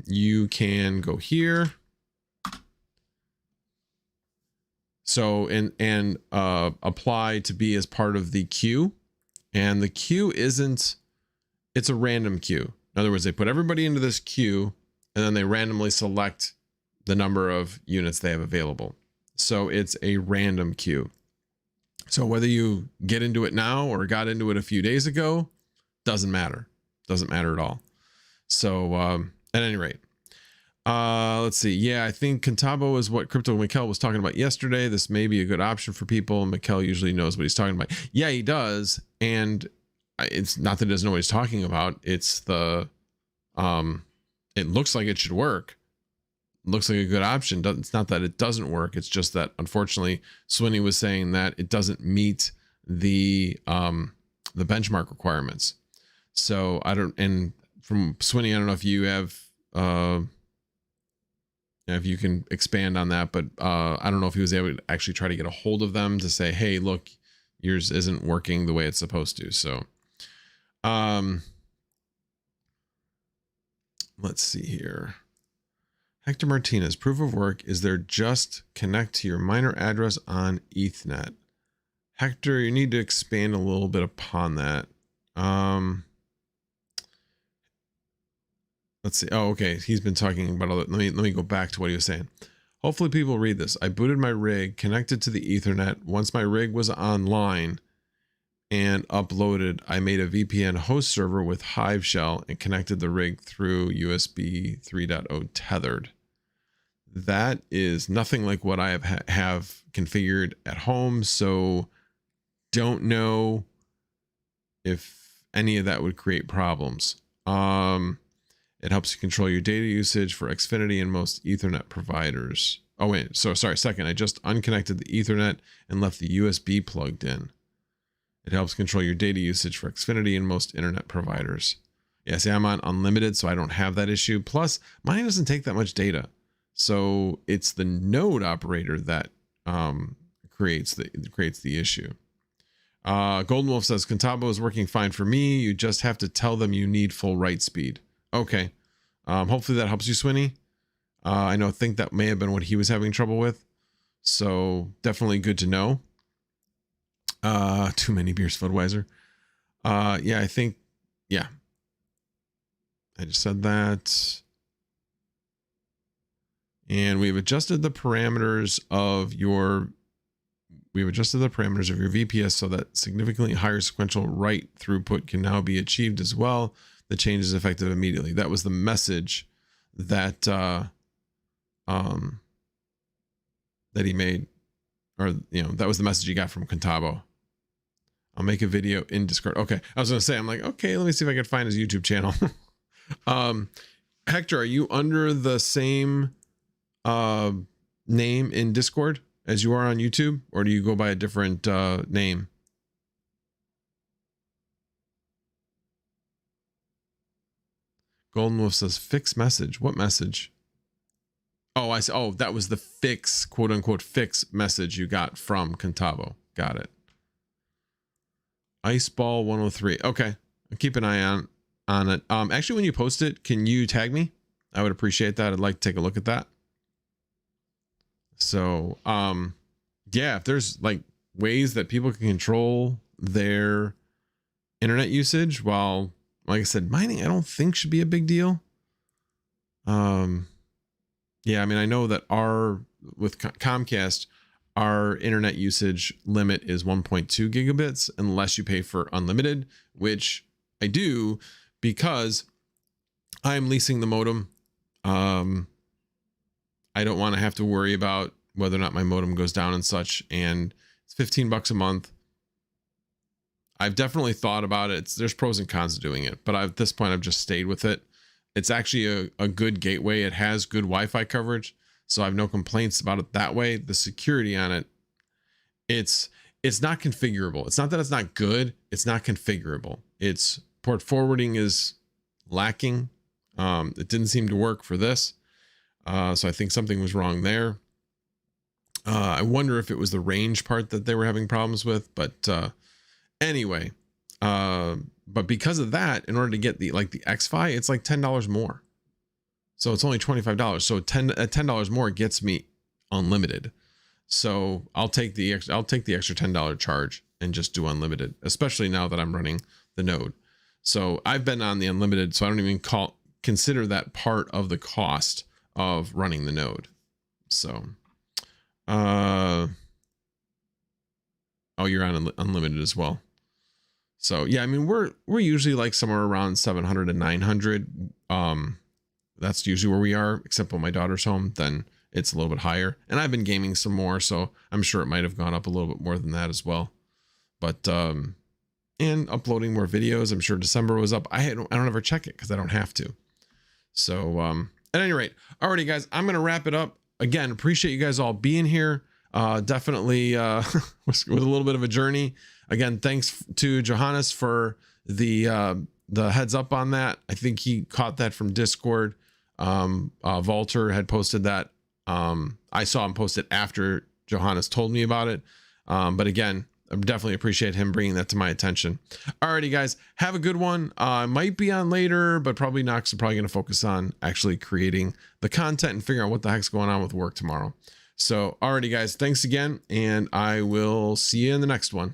[SPEAKER 1] you can go here. So and apply to be as part of the queue. And the queue isn't, it's a random queue. In other words, they put everybody into this queue and then they randomly select the number of units they have available. So it's a random queue. So whether you get into it now or got into it a few days ago, doesn't matter. Doesn't matter at all. So at any rate, let's see. Yeah, I think Contabo is what Crypto Mikkel was talking about yesterday. This may be a good option for people. Mikkel usually knows what he's talking about. Yeah, he does. And it's not that he doesn't know what he's talking about. It's the, it looks like it should work. Looks like a good option. It's not that it doesn't work. It's just that unfortunately Swinney was saying that it doesn't meet the benchmark requirements. So I don't, and from Swinney, I don't know if you have, if you can expand on that, but I don't know if he was able to actually try to get a hold of them to say, hey, look, yours isn't working the way it's supposed to. So let's see here. Hector Martinez, proof of work is there, just connect to your miner address on Ethernet. Hector, you need to expand a little bit upon that. Let's see. Oh, okay. He's been talking about other, let me go back to what he was saying. Hopefully people read this. I booted my rig, connected to the Ethernet. Once my rig was online and uploaded, I made a VPN host server with Hive shell and connected the rig through USB 3.0 tethered. That is nothing like what I have configured at home. So don't know if any of that would create problems. It helps you control your data usage for Xfinity and most Ethernet providers. Oh wait, so sorry, second, I just unconnected the Ethernet and left the USB plugged in. It helps control your data usage for Xfinity and most internet providers. Yeah, see, I'm on unlimited, so I don't have that issue. Plus, mine doesn't take that much data. So it's the node operator that creates the issue. Golden Wolf says, Contabo is working fine for me. You just have to tell them you need full write speed. Okay. Hopefully that helps you, Swinney. I think that may have been what he was having trouble with. So definitely good to know. Too many beers, Budweiser. Yeah, I think, yeah. I just said that. And we've adjusted the parameters of your VPS so that significantly higher sequential write throughput can now be achieved as well. The change is effective immediately. That was the message that that he made, or that was the message he got from Contabo. I'll make a video in Discord. Okay, I was gonna say, I'm like, okay, let me see if I can find his YouTube channel. Hector, are you under the same name in Discord as you are on YouTube, or do you go by a different name? Golden Wolf says fix message. What message? Oh, I see. Oh, that was the fix, quote unquote, fix message you got from Contabo. Got it. Iceball 103. Okay, I'll keep an eye on it. Actually, when you post it, can you tag me? I would appreciate that. I'd like to take a look at that. So, yeah, if there's like ways that people can control their internet usage while, like I said, mining, I don't think should be a big deal. Yeah, I mean, I know that with Comcast, our internet usage limit is 1.2 gigabits unless you pay for unlimited, which I do because I'm leasing the modem. I don't want to have to worry about whether or not my modem goes down and such. And it's $15 a month. I've definitely thought about it. There's pros and cons to doing it, but at this point I've just stayed with it. It's actually a good gateway. It has good Wi-Fi coverage, so I have no complaints about it that way. The security on it, it's not configurable. It's not that it's not good. It's not configurable. Its port forwarding is lacking. It didn't seem to work for this. So I think something was wrong there. I wonder if it was the range part that they were having problems with, but anyway, but because of that, in order to get the XFi, it's like $10 more. So it's only $25. So $10 more gets me unlimited. So I'll take the extra $10 charge and just do unlimited, especially now that I'm running the node. So I've been on the unlimited, so I don't even consider that part of the cost of running the node. So, oh, you're on unlimited as well. So yeah, I mean, we're usually like somewhere around 700 and 900. That's usually where we are, except when my daughter's home, then it's a little bit higher. And I've been gaming some more, so I'm sure it might have gone up a little bit more than that as well. But and uploading more videos, I'm sure December was up. I don't ever check it because I don't have to. So at any rate, alrighty guys, I'm gonna wrap it up. Again, appreciate you guys all being here. Definitely with a little bit of a journey. Again, thanks to Johannes for the heads up on that. I think he caught that from Discord. Walter had posted that. I saw him post it after Johannes told me about it. But again, I definitely appreciate him bringing that to my attention. Alrighty guys, have a good one. I might be on later, but probably not, because I'm probably going to focus on actually creating the content and figuring out what the heck's going on with work tomorrow. So alrighty guys, thanks again, and I will see you in the next one.